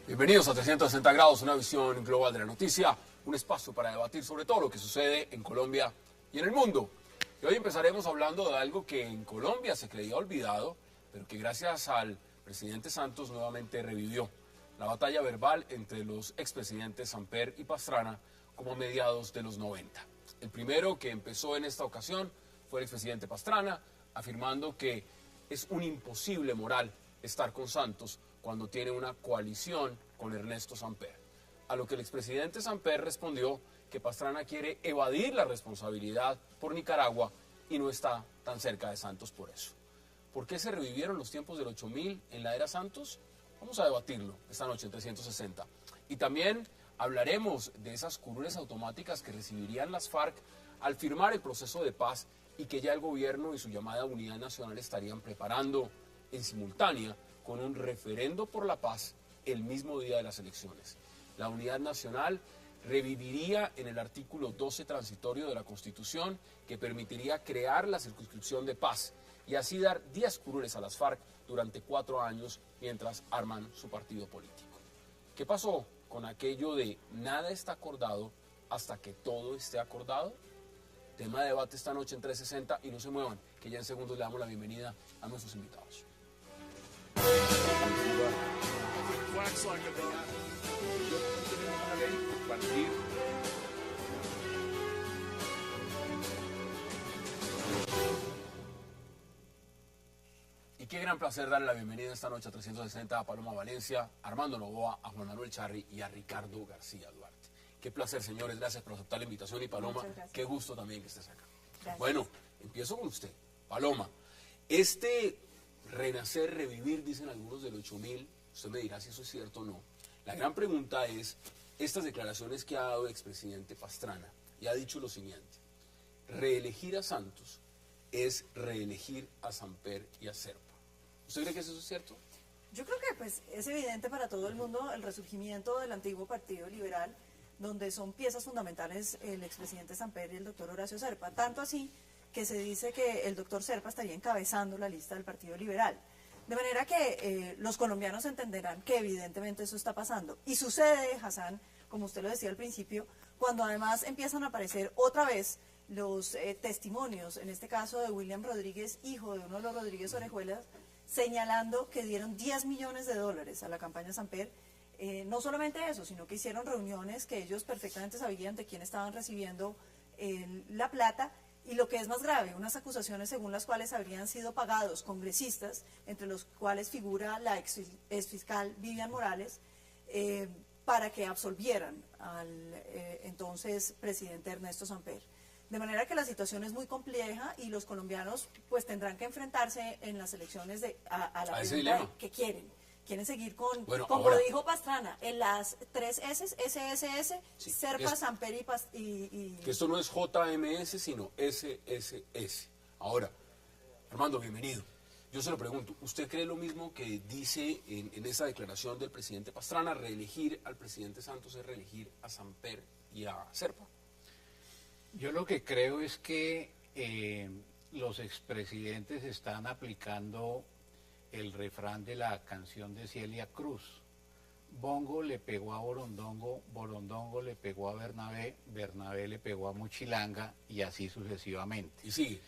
Bienvenidos a 360 grados, una visión global de la noticia, un espacio para debatir sobre todo lo que sucede en Colombia y en el mundo. Y hoy empezaremos hablando de algo que en Colombia se creía olvidado, pero que gracias al presidente Santos nuevamente revivió: la batalla verbal entre los expresidentes Samper y Pastrana como a mediados de los 90. El primero que empezó en esta ocasión fue el expresidente Pastrana, afirmando que es un imposible moral estar con Santos cuando tiene una coalición con Ernesto Samper. A lo que el expresidente Samper respondió que Pastrana quiere evadir la responsabilidad por Nicaragua y no está tan cerca de Santos por eso. ¿Por qué se revivieron los tiempos del 8000 en la era Santos? Vamos a debatirlo esta noche en 360. Y también hablaremos de esas curules automáticas que recibirían las FARC al firmar el proceso de paz y que ya el gobierno y su llamada Unidad Nacional estarían preparando en simultánea con un referendo por la paz el mismo día de las elecciones. La Unidad Nacional reviviría en el artículo 12 transitorio de la Constitución, que permitiría crear la circunscripción de paz y así dar 10 curules a las FARC durante 4 años mientras arman su partido político. ¿Qué pasó con aquello de nada está acordado hasta que todo esté acordado? Tema de debate esta noche en 360 y no se muevan, que ya en segundos le damos la bienvenida a nuestros invitados. Y qué gran placer darle la bienvenida esta noche a 360 a Paloma Valencia, a Armando Novoa, a Juan Manuel Charri y a Ricardo García Duarte. Qué placer, señores, gracias por aceptar la invitación. Y Paloma, qué gusto también que estés acá. Gracias. Bueno, empiezo con usted. Paloma, este renacer, revivir, dicen algunos del 8000, usted me dirá si eso es cierto o no. La gran pregunta es, estas declaraciones que ha dado el expresidente Pastrana, y ha dicho lo siguiente: reelegir a Santos es reelegir a Samper y a Serpa. ¿Usted cree que eso es cierto? Yo creo que pues, es evidente para todo el mundo el resurgimiento del antiguo Partido Liberal, donde son piezas fundamentales el expresidente Samper y el doctor Horacio Serpa, tanto así que se dice que el doctor Serpa estaría encabezando la lista del Partido Liberal. De manera que los colombianos entenderán que evidentemente eso está pasando. Y sucede, Hassan, como usted lo decía al principio, cuando además empiezan a aparecer otra vez los testimonios, en este caso de William Rodríguez, hijo de uno de los Rodríguez Orejuelas, señalando que dieron 10 millones de dólares a la campaña Samper. No solamente eso, sino que hicieron reuniones que ellos perfectamente sabían de quién estaban recibiendo la plata. Y lo que es más grave, unas acusaciones según las cuales habrían sido pagados congresistas, entre los cuales figura la exfiscal Vivian Morales, para que absolvieran al entonces presidente Ernesto Samper. De manera que la situación es muy compleja y los colombianos pues tendrán que enfrentarse en las elecciones a la pregunta de qué quieren. Quieren seguir con, como dijo Pastrana, en las 3 S, SSS, sí, Serpa, Samper y... Que esto no es JMS, sino SSS. Ahora, Armando, bienvenido. Yo se lo pregunto, ¿usted cree lo mismo que dice en esa declaración del presidente Pastrana? ¿Reelegir al presidente Santos es reelegir a Samper y a Serpa? Yo lo que creo es que los expresidentes están aplicando el refrán de la canción de Celia Cruz: Bongo le pegó a Borondongo, Borondongo le pegó a Bernabé, Bernabé le pegó a Muchilanga, y así sucesivamente. Y sigue.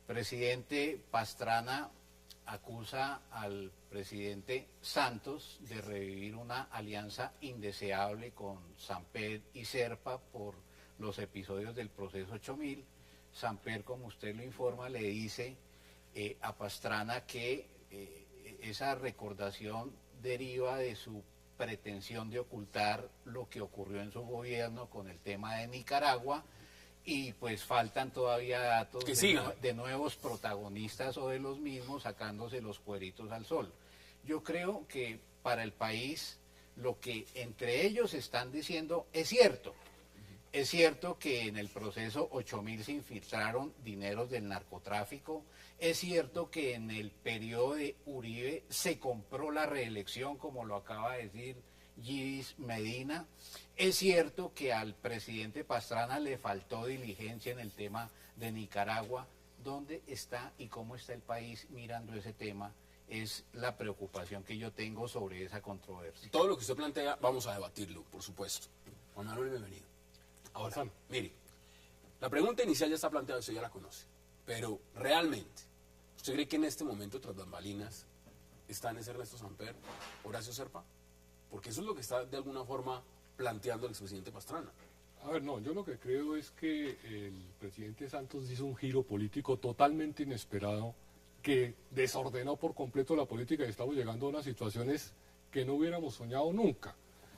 Presidente Pastrana acusa al presidente Santos de revivir una alianza indeseable con Samper y Serpa por los episodios del proceso 8000. Samper, como usted lo informa, le dice a Pastrana que esa recordación deriva de su pretensión de ocultar lo que ocurrió en su gobierno con el tema de Nicaragua, y pues faltan todavía datos de nuevos protagonistas o de los mismos sacándose los cueritos al sol. Yo creo que para el país lo que entre ellos están diciendo es cierto. Es cierto que en el proceso 8000 se infiltraron dineros del narcotráfico. Es cierto que en el periodo de Uribe se compró la reelección, como lo acaba de decir Gis Medina. Es cierto que al presidente Pastrana le faltó diligencia en el tema de Nicaragua. ¿Dónde está y cómo está el país mirando ese tema? Es la preocupación que yo tengo sobre esa controversia. Todo lo que usted plantea, vamos a debatirlo, por supuesto. Juan Manuel, bienvenido. Ahora, mire, la pregunta inicial ya está planteada, usted ya la conoce. Pero realmente, ¿usted cree que en este momento, tras bambalinas, están ese Ernesto Samper, Horacio Serpa? Porque eso es lo que está de alguna forma planteando el expresidente Pastrana. A ver, no, yo lo que creo es que el presidente Santos hizo un giro político totalmente inesperado que desordenó por completo la política y estamos llegando a unas situaciones que no hubiéramos soñado nunca,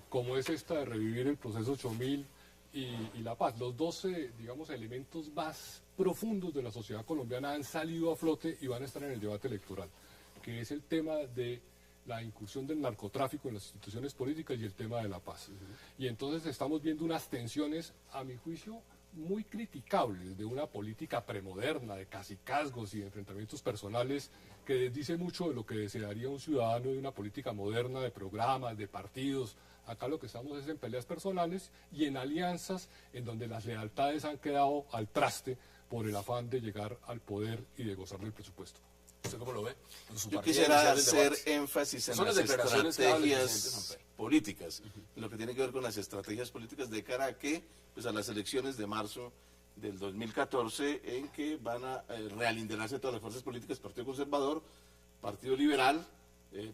como es esta de revivir el proceso 8000 y la paz. Los 12, digamos, elementos más profundos de la sociedad colombiana han salido a flote y van a estar en el debate electoral, que es el tema de la incursión del narcotráfico en las instituciones políticas y el tema de la paz. Y entonces estamos viendo unas tensiones, a mi juicio, muy criticables de una política premoderna, de cacicazgos y de enfrentamientos personales que dice mucho de lo que desearía un ciudadano de una política moderna, de programas, de partidos. Acá lo que estamos es en peleas personales y en alianzas en donde las lealtades han quedado al traste por el afán de llegar al poder y de gozar del presupuesto. ¿Usted cómo lo ve? Yo quisiera hacer énfasis en las estrategias políticas, lo que tiene que ver con las estrategias políticas de cara a que, pues a las elecciones de marzo del 2014, en que van a realinderarse todas las fuerzas políticas, Partido Conservador, Partido Liberal,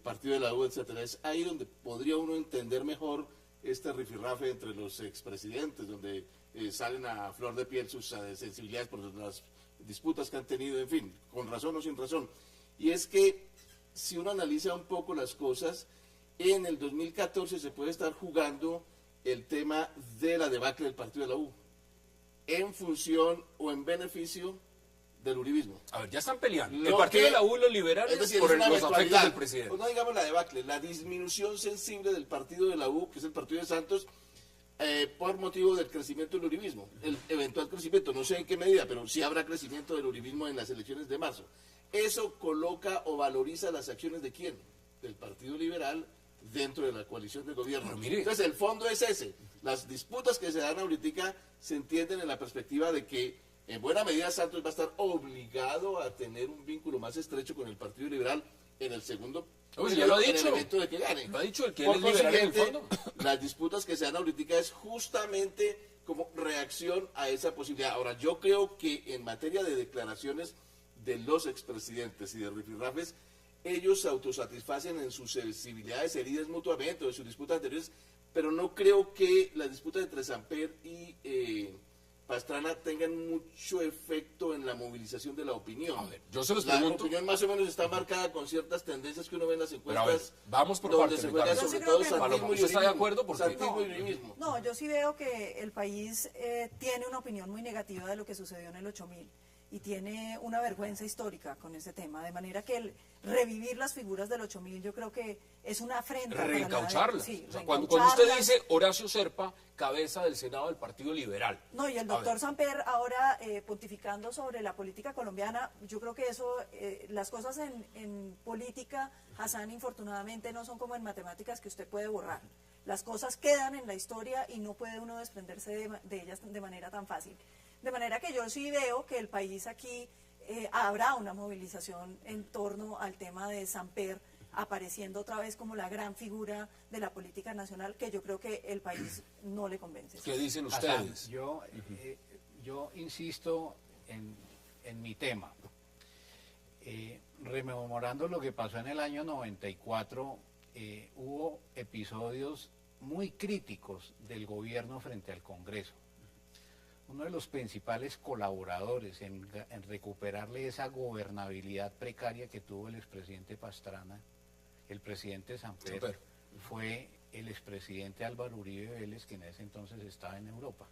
Partido de la U, etcétera. Es ahí donde podría uno entender mejor este rifirrafe entre los expresidentes, donde salen a flor de piel sus sensibilidades por las disputas que han tenido, en fin, con razón o sin razón. Y es que si uno analiza un poco las cosas, en el 2014 se puede estar jugando el tema de la debacle del partido de la U, en función o en beneficio del uribismo. A ver, ya están peleando. El partido de la U, los liberales, es decir, por es una los afectos eventualidad. del presidente. Pues no digamos la debacle, la disminución sensible del partido de la U, que es el partido de Santos, por motivo del crecimiento del uribismo, el eventual crecimiento, no sé en qué medida, pero sí habrá crecimiento del uribismo en las elecciones de marzo. Eso coloca o valoriza las acciones de quién, del Partido Liberal dentro de la coalición de gobierno. Pero mire, entonces el fondo es ese, las disputas que se dan ahorita se entienden en la perspectiva de que en buena medida Santos va a estar obligado a tener un vínculo más estrecho con el Partido Liberal en el segundo ya lo ha en dicho. el evento de que gane. Lo ha dicho el que Por él es liberal en el consiguiente, fondo. las disputas que se dan ahorita es justamente como reacción a esa posibilidad. Ahora, yo creo que en materia de declaraciones de los expresidentes y de rifirrafes, ellos se autosatisfacen en sus sensibilidades heridas mutuamente o en sus disputas anteriores, pero no creo que las disputas entre Samper y Pastrana tengan mucho efecto en la movilización de la opinión. A ver, yo se los La pregunto. opinión más o menos está marcada con ciertas tendencias que uno ve en las Pero a ver, encuestas, vamos por donde partes, se juega Ricardo. sobre Yo sí todo creo que santismo Paloma, y ¿usted está de uribismo. acuerdo? Porque Santismo y uribismo. No, yo sí veo que el país tiene una opinión muy negativa de lo que sucedió en el 8000 y tiene una vergüenza histórica con ese tema, de manera que el revivir las figuras del 8000 yo creo que es una afrenta. para la- Reencaucharlas. sí, O sea, cuando usted reencaucharlas. dice Horacio Serpa, cabeza del Senado del Partido Liberal. No, y el A doctor ver, Samper ahora pontificando sobre la política colombiana, yo creo que eso, las cosas en política, Hassan, infortunadamente no son como en matemáticas que usted puede borrar. Las cosas quedan en la historia y no puede uno desprenderse de ellas de manera tan fácil. De manera que yo sí veo que el país aquí habrá una movilización en torno al tema de Samper, apareciendo otra vez como la gran figura de la política nacional, que yo creo que el país no le convence. ¿qué dicen Hassan, ustedes? yo insisto en mi tema. Rememorando lo que pasó en el año 94, hubo episodios muy críticos del gobierno frente al Congreso. Uno de los principales colaboradores en recuperarle esa gobernabilidad precaria que tuvo el expresidente Pastrana, el presidente Samper, fue el expresidente Álvaro Uribe Vélez, que en ese entonces estaba en Europa.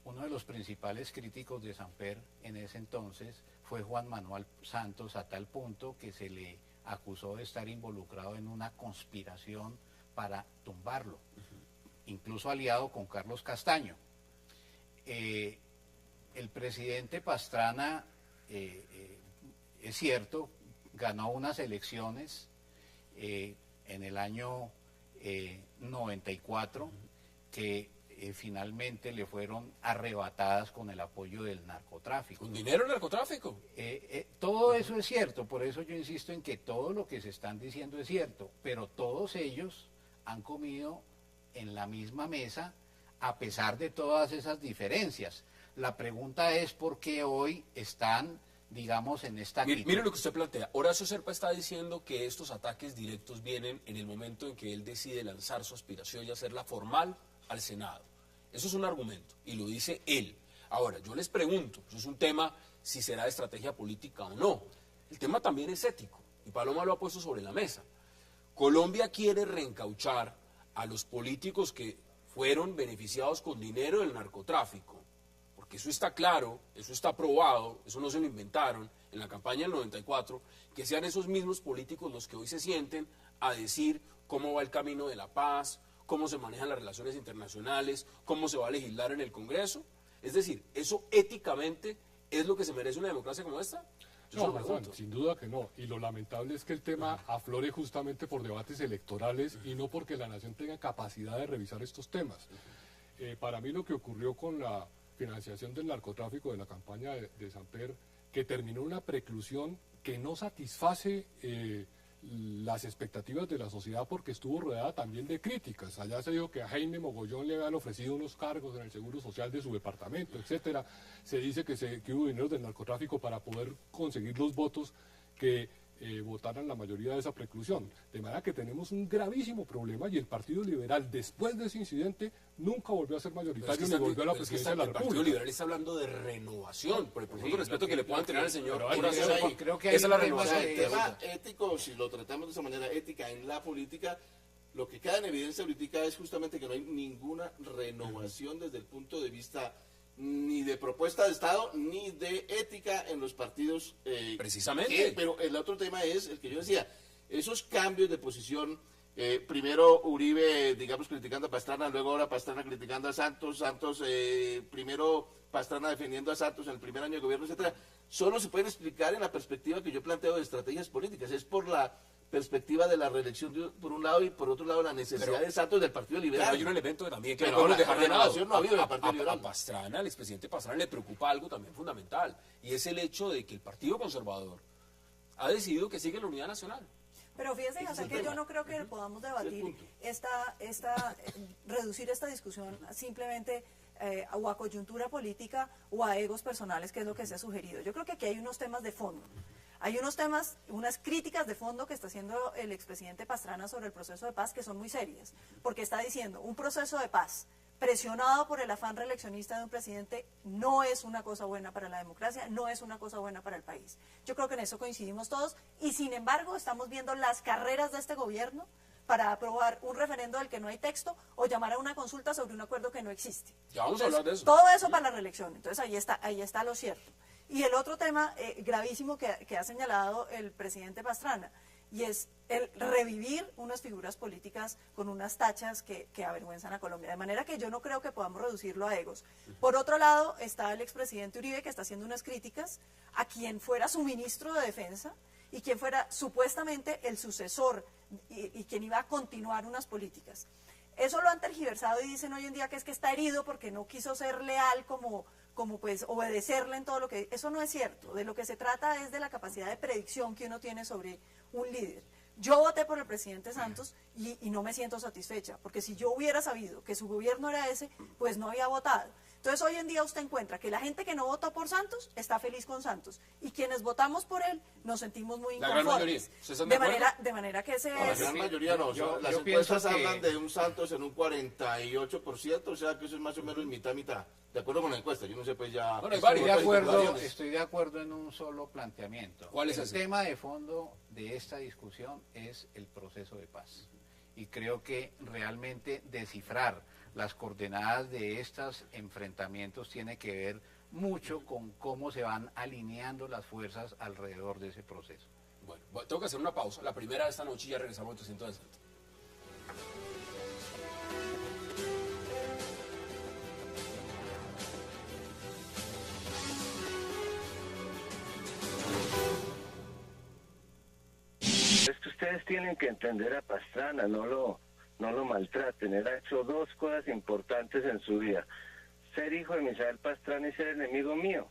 Uno de los principales críticos de Samper en ese entonces fue Juan Manuel Santos, a tal punto que se le acusó de estar involucrado en una conspiración para tumbarlo, incluso aliado con Carlos Castaño. El presidente Pastrana, es cierto, ganó unas elecciones en el año 94 que finalmente le fueron arrebatadas con el apoyo del narcotráfico. ¿Con dinero el narcotráfico? Todo eso es cierto, por eso yo insisto en que todo lo que se están diciendo es cierto, pero todos ellos han comido en la misma mesa a pesar de todas esas diferencias. La pregunta es por qué hoy están, digamos, en esta actitud. Mire lo que usted plantea. Horacio Serpa está diciendo que estos ataques directos vienen en el momento en que él decide lanzar su aspiración y hacerla formal al Senado. Eso es un argumento, y lo dice él. Ahora, yo les pregunto, eso es un tema si será de estrategia política o no. El tema también es ético, y Paloma lo ha puesto sobre la mesa. Colombia quiere reencauchar a los políticos que fueron beneficiados con dinero del narcotráfico, porque eso está claro, eso está probado, eso no se lo inventaron en la campaña del 94, que sean esos mismos políticos los que hoy se sienten a decir cómo va el camino de la paz, cómo se manejan las relaciones internacionales, cómo se va a legislar en el Congreso. Es decir, ¿eso éticamente es lo que se merece una democracia como esta? No, Juan, sin duda que no. Y lo lamentable es que el tema aflore justamente por debates electorales y no porque la nación tenga capacidad de revisar estos temas. Para mí lo que ocurrió con la financiación del narcotráfico de la campaña de Samper, que terminó una preclusión que no satisface las expectativas de la sociedad porque estuvo rodeada también de críticas. Allá se dijo que a Jaime Mogollón le habían ofrecido unos cargos en el Seguro Social de su departamento, etcétera. Se dice que hubo dinero del narcotráfico para poder conseguir los votos que votaran la mayoría de esa preclusión. De manera que tenemos un gravísimo problema y el Partido Liberal, después de ese incidente, nunca volvió a ser mayoritario ni volvió a la presidencia de la República. El Partido Liberal está hablando de renovación, por el profundo respeto que le puedan tener al señor. Creo que esa es la renovación. El tema ético, si lo tratamos de esa manera ética en la política, lo que queda en evidencia ahorita es justamente que no hay ninguna renovación desde el punto de vista ni de propuesta de Estado, ni de ética en los partidos. Precisamente. Pero el otro tema es el que yo decía, esos cambios de posición, primero Uribe, digamos, criticando a Pastrana, luego ahora Pastrana criticando a Santos, primero Pastrana defendiendo a Santos en el primer año de gobierno, etcétera, solo se pueden explicar en la perspectiva que yo planteo de estrategias políticas, es por la perspectiva de la reelección por un lado y por otro lado la necesidad de Santos del Partido Liberal. Pero hay un elemento que también que pero no podemos dejar de lado. No ha habido en el Partido Liberal. A Pastrana, al expresidente Pastrana, le preocupa algo también fundamental, y es el hecho de que el Partido Conservador ha decidido que sigue la unidad nacional. Pero fíjense, José, que yo no creo que podamos debatir reducir esta discusión simplemente o a coyuntura política o a egos personales, que es lo que se ha sugerido. Yo creo que aquí hay unos temas de fondo. Hay unos temas, unas críticas de fondo que está haciendo el expresidente Pastrana sobre el proceso de paz que son muy serias, porque está diciendo un proceso de paz presionado por el afán reeleccionista de un presidente no es una cosa buena para la democracia, no es una cosa buena para el país. Yo creo que en eso coincidimos todos y sin embargo estamos viendo las carreras de este gobierno para aprobar un referendo del que no hay texto o llamar a una consulta sobre un acuerdo que no existe. Ya vamos a hablar de eso. Todo eso para la reelección, entonces ahí está lo cierto. Y el otro tema gravísimo que ha señalado el presidente Pastrana, y es el revivir unas figuras políticas con unas tachas que avergüenzan a Colombia. De manera que yo no creo que podamos reducirlo a egos. Por otro lado, está el expresidente Uribe, que está haciendo unas críticas a quien fuera su ministro de Defensa y quien fuera supuestamente el sucesor y quien iba a continuar unas políticas. Eso lo han tergiversado y dicen hoy en día que es que está herido porque no quiso ser leal como pues obedecerle en todo lo que... Eso no es cierto. De lo que se trata es de la capacidad de predicción que uno tiene sobre un líder. Yo voté por el presidente Santos y no me siento satisfecha, porque si yo hubiera sabido que su gobierno era ese, pues no había votado. Entonces hoy en día usted encuentra que la gente que no votó por Santos está feliz con Santos y quienes votamos por él nos sentimos muy inconformes. La gran mayoría. De manera que ese no, es... La gran mayoría no. Las encuestas hablan de un Santos en un 48%, o sea que eso es más o menos mitad-mitad. De acuerdo con la encuesta, yo no sé pues ya... Bueno, estoy de acuerdo en un solo planteamiento. ¿Cuál es el ese? tema de fondo de esta discusión es el proceso de paz. Y creo que realmente descifrar las coordenadas de estos enfrentamientos tiene que ver mucho con cómo se van alineando las fuerzas alrededor de ese proceso. Bueno, tengo que hacer una pausa. La primera de esta noche y ya regresamos a 360. Es que ustedes tienen que entender a Pastrana, no lo no lo maltraten. Él ha hecho dos cosas importantes en su vida: ser hijo de Misael Pastrana y ser enemigo mío.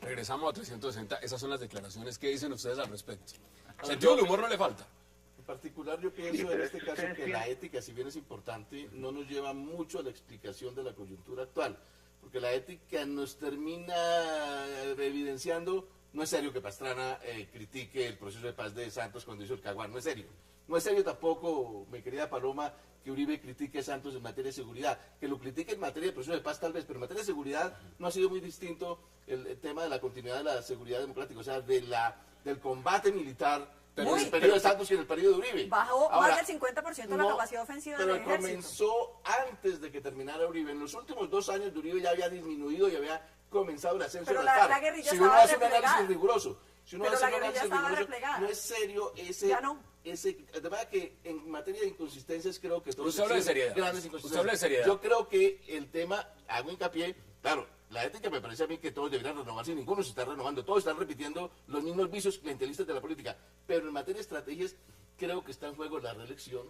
Regresamos a 360. Esas son las declaraciones. ¿Qué dicen ustedes al respecto? Sentido del humor no le falta. En particular, yo pienso en este caso que la ética, si bien es importante, no nos lleva mucho a la explicación de la coyuntura actual, porque la ética nos termina evidenciando. No es serio que Pastrana critique el proceso de paz de Santos cuando hizo el Caguán, no es serio. No es serio tampoco, mi querida Paloma, que Uribe critique a Santos en materia de seguridad. Que lo critique en materia de proceso de paz tal vez, pero en materia de seguridad no ha sido muy distinto el tema de la continuidad de la seguridad democrática, o sea, del combate militar. Pero en el periodo de Santos y en el periodo de Uribe. Bajó ahora, más del 50% la capacidad ofensiva del ejército. Pero comenzó antes de que terminara Uribe. En los últimos 2 años de Uribe ya había disminuido y había comenzado el ascenso de la FARC. La guerrilla si uno hace un análisis riguroso, no es serio de verdad que en materia de inconsistencias creo que todos usted habla de seriedad. Grandes inconsistencias. Usted habla de seriedad. Yo creo que el tema, hago hincapié, claro, la ética me parece a mí que todos deberían renovarse y ninguno se está renovando, todos están repitiendo los mismos vicios clientelistas de la política, pero en materia de estrategias creo que está en juego la reelección.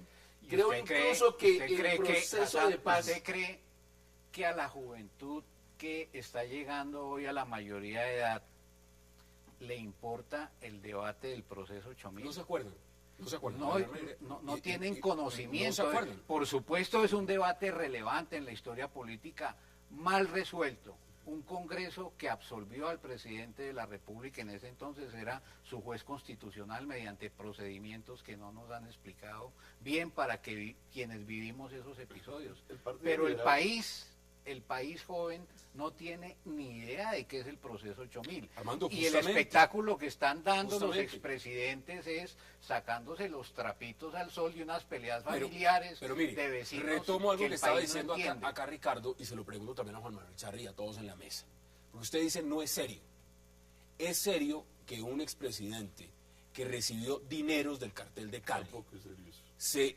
Creo incluso que el proceso de paz... ¿Usted cree que a la juventud que está llegando hoy a la mayoría de edad le importa el debate del proceso 8000? No se acuerdan. No se acuerdan. No tienen conocimiento. No se acuerdan. Por supuesto es un debate relevante en la historia política, mal resuelto. Un Congreso que absolvió al presidente de la República, en ese entonces era su juez constitucional, mediante procedimientos que no nos han explicado bien para que quienes vivimos esos episodios. Pero el país joven no tiene ni idea de qué es el proceso 8000. Armando, y el espectáculo que están dando los expresidentes es sacándose los trapitos al sol y unas peleas familiares pero mire, de vecinos. Retomo algo que estaba diciendo no acá Ricardo, y se lo pregunto también a Juan Manuel Charri y a todos en la mesa. Porque usted dice no es serio. Es serio que un expresidente que recibió dineros del cartel de Cali se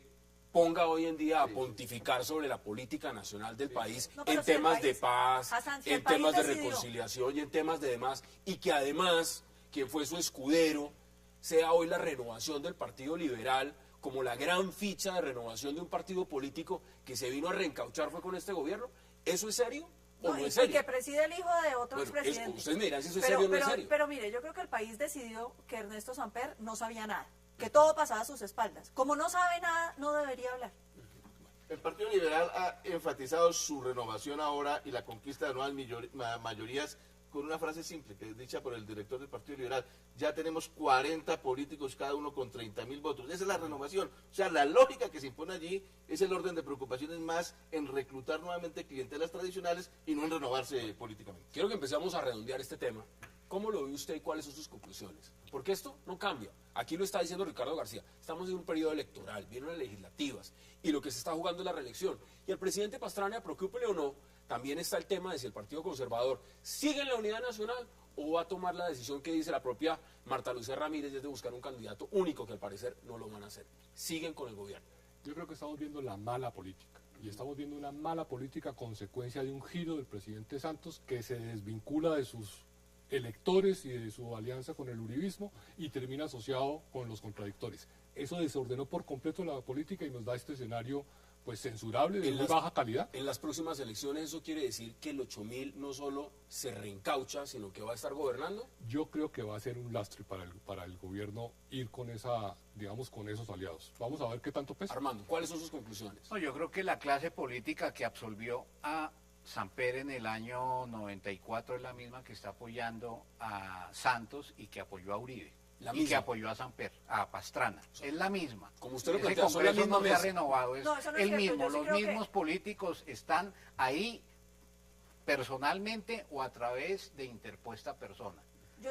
ponga hoy en día a pontificar sobre la política nacional del país en temas de paz, en temas de reconciliación y en temas de demás, y que además quien fue su escudero sea hoy la renovación del Partido Liberal como la gran ficha de renovación de un partido político que se vino a reencauchar fue con este gobierno. ¿Eso es serio o no es serio? Y que preside el hijo de otro expresidente. Ustedes me dirán si eso es serio o no es serio. Pero mire, yo creo que el país decidió que Ernesto Samper no sabía nada, que todo pasaba a sus espaldas. Como no sabe nada, no debería hablar. El Partido Liberal ha enfatizado su renovación ahora y la conquista de nuevas mayorías con una frase simple que es dicha por el director del Partido Liberal: ya tenemos 40 políticos, cada uno con 30.000 votos. Esa es la renovación. O sea, la lógica que se impone allí es el orden de preocupaciones más en reclutar nuevamente clientelas tradicionales y no en renovarse políticamente. Quiero que empecemos a redondear este tema. ¿Cómo lo ve usted y cuáles son sus conclusiones? Porque esto no cambia. Aquí lo está diciendo Ricardo García. Estamos en un periodo electoral, vienen las legislativas y lo que se está jugando es la reelección. Y al presidente Pastrana, preocúpele o no, también está el tema de si el Partido Conservador sigue en la unidad nacional o va a tomar la decisión que dice la propia Marta Lucía Ramírez de buscar un candidato único, que al parecer no lo van a hacer. Siguen con el gobierno. Yo creo que estamos viendo la mala política. Y estamos viendo una mala política consecuencia de un giro del presidente Santos que se desvincula de sus electores y de su alianza con el uribismo y termina asociado con los contradictores. Eso desordenó por completo la política y nos da este escenario pues censurable de muy baja calidad. En las próximas elecciones eso quiere decir que el 8000 no solo se reencaucha, sino que va a estar gobernando. Yo creo que va a ser un lastre para el gobierno ir con esa, digamos, con esos aliados. Vamos a ver qué tanto pesa. Armando, ¿cuáles son sus conclusiones? No, yo creo que la clase política que absolvió a Samper en el año 94 es la misma que está apoyando a Santos y que apoyó a Uribe. Y que apoyó a Samper, a Pastrana. Es la misma. Como usted lo plantea, plantea, son la misma no se ha renovado, es no, eso no el es cierto. mismo. Los mismos políticos están ahí personalmente o a través de interpuesta persona.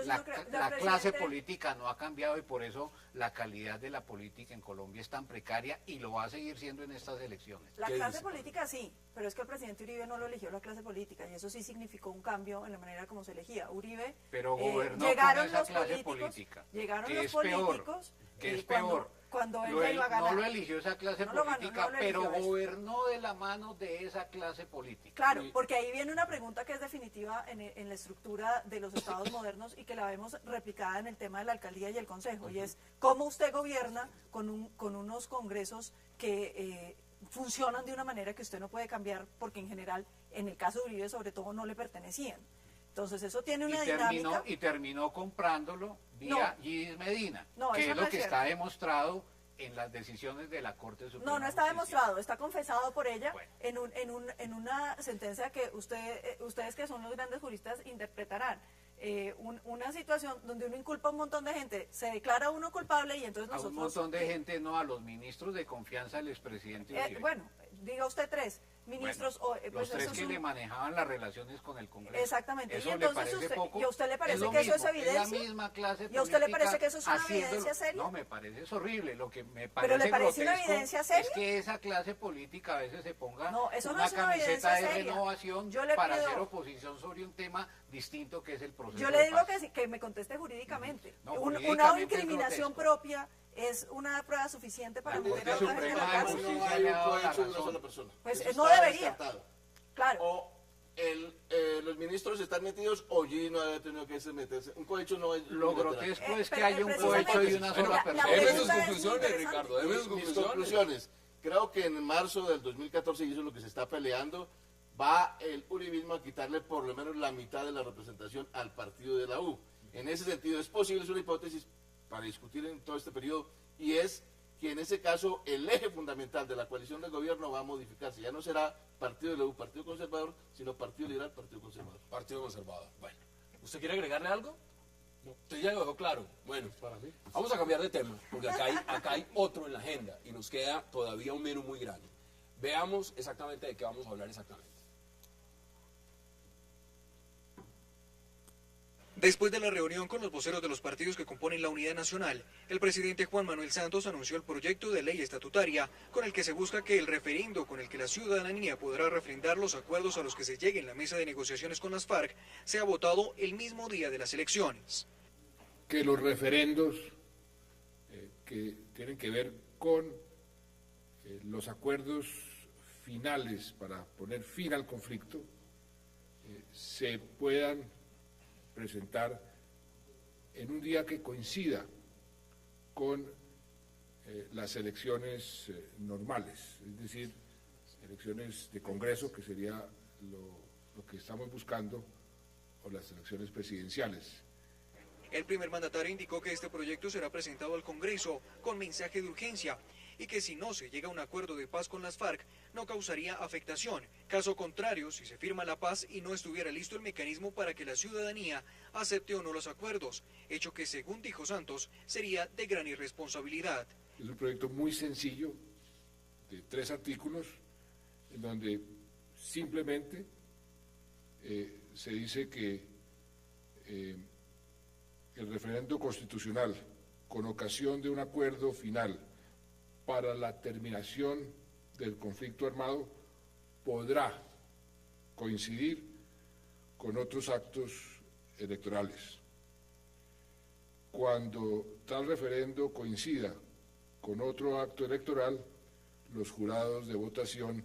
La clase política no ha cambiado y por eso la calidad de la política en Colombia es tan precaria y lo va a seguir siendo en estas elecciones. La clase política sí, pero es que el presidente Uribe no lo eligió la clase política y eso sí significó un cambio en la manera como se elegía. Uribe pero gobernó llegaron con esa los clase políticos, política. Llegaron los políticos que es peor. cuando él iba a ganar. No lo eligió esa clase política, pero gobernó de la mano de esa clase política. Claro, porque ahí viene una pregunta que es definitiva en la estructura de los estados modernos y que la vemos replicada en el tema de la alcaldía y el consejo, y es cómo usted gobierna con unos congresos que funcionan de una manera que usted no puede cambiar, porque en general, en el caso de Uribe sobre todo, no le pertenecían. Entonces eso tiene una dinámica. Y terminó comprándolo vía Gidis Medina, que es lo que está demostrado en las decisiones de la Corte Suprema. No está demostrado, está confesado por ella en una sentencia que ustedes que son los grandes juristas interpretarán. Una situación donde uno inculpa a un montón de gente, se declara uno culpable y entonces nosotros... A un montón de gente, no, a los ministros de confianza del expresidente Uribe. Bueno, diga usted 3 ministros... los 3 que le manejaban las relaciones con el Congreso. Exactamente, ¿Eso y entonces le parece poco? ¿Y a usted le parece que mismo, eso es evidencia? Es la misma clase política. ¿Y a usted le parece que eso es una evidencia seria? No, me parece horrible. Lo que me parece ¿Pero le parece una evidencia seria? Es que esa clase política a veces se ponga una camiseta de seria. renovación para hacer oposición sobre un tema distinto que es el proceso. Yo le digo que me conteste jurídicamente. Una incriminación propia es una prueba suficiente para meter a otra gente en la cárcel. No hay un cohecho de una sola persona. Pues no debería. Descartado. Claro. O los ministros están metidos o Gidis no debe tener que meterse. Un cohecho no es... Lo grotesco es que haya un cohecho de una sola persona. Deme sus conclusiones, Ricardo, deme sus Mis conclusiones. Creo que en marzo del 2014, y eso es lo que se está peleando, va el uribismo a quitarle por lo menos la mitad de la representación al partido de la U. En ese sentido es posible, es una hipótesis para discutir en todo este periodo, y es que en ese caso el eje fundamental de la coalición de gobierno va a modificarse. Ya no será partido de la U, partido conservador, sino partido liberal, partido conservador. Partido conservador. Bueno, ¿usted quiere agregarle algo? No. Usted ya lo dejó claro. Bueno, para mí. Vamos a cambiar de tema, porque acá hay otro en la agenda y nos queda todavía un menú muy grande. Veamos exactamente de qué vamos a hablar exactamente. Después de la reunión con los voceros de los partidos que componen la Unidad Nacional, el presidente Juan Manuel Santos anunció el proyecto de ley estatutaria con el que se busca que el referendo con el que la ciudadanía podrá refrendar los acuerdos a los que se llegue en la mesa de negociaciones con las FARC sea votado el mismo día de las elecciones. Que los referendos que tienen que ver con los acuerdos finales para poner fin al conflicto se puedan presentar en un día que coincida con las elecciones normales, es decir, elecciones de Congreso, que sería lo que estamos buscando, o las elecciones presidenciales. El primer mandatario indicó que este proyecto será presentado al Congreso con mensaje de urgencia y que si no se llega a un acuerdo de paz con las FARC no causaría afectación. Caso contrario, si se firma la paz y no estuviera listo el mecanismo para que la ciudadanía acepte o no los acuerdos, hecho que según dijo Santos sería de gran irresponsabilidad. Es un proyecto muy sencillo, de 3 artículos, en donde simplemente se dice que el referendo constitucional, con ocasión de un acuerdo final para la terminación del conflicto armado, podrá coincidir con otros actos electorales. Cuando tal referendo coincida con otro acto electoral, los jurados de votación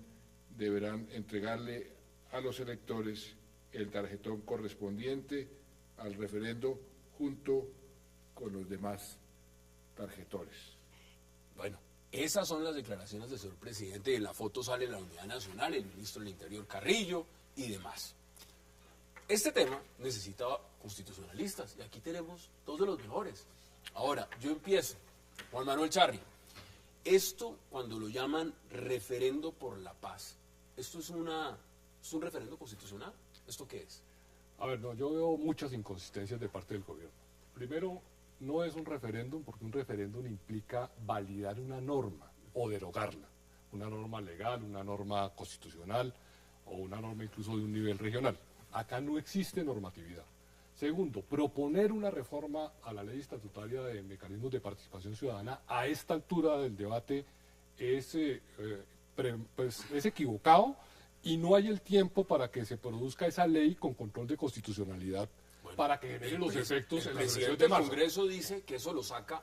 deberán entregarle a los electores el tarjetón correspondiente al referendo junto con los demás tarjetones. Bueno, esas son las declaraciones del señor presidente. En la foto sale la Unidad Nacional, el ministro del Interior Carrillo y demás. Este tema necesita constitucionalistas y aquí tenemos 2 de los mejores. Ahora, yo empiezo. Juan Manuel Charri, esto cuando lo llaman referendo por la paz, ¿esto es un referendo constitucional? ¿Esto qué es? A ver, no, yo veo muchas inconsistencias de parte del gobierno. Primero, no es un referéndum porque un referéndum implica validar una norma o derogarla. Una norma legal, una norma constitucional o una norma incluso de un nivel regional. Acá no existe normatividad. Segundo, proponer una reforma a la ley estatutaria de mecanismos de participación ciudadana a esta altura del debate es equivocado y no hay el tiempo para que se produzca esa ley con control de constitucionalidad para que genere los efectos en la elección de marzo. El Congreso dice que eso lo saca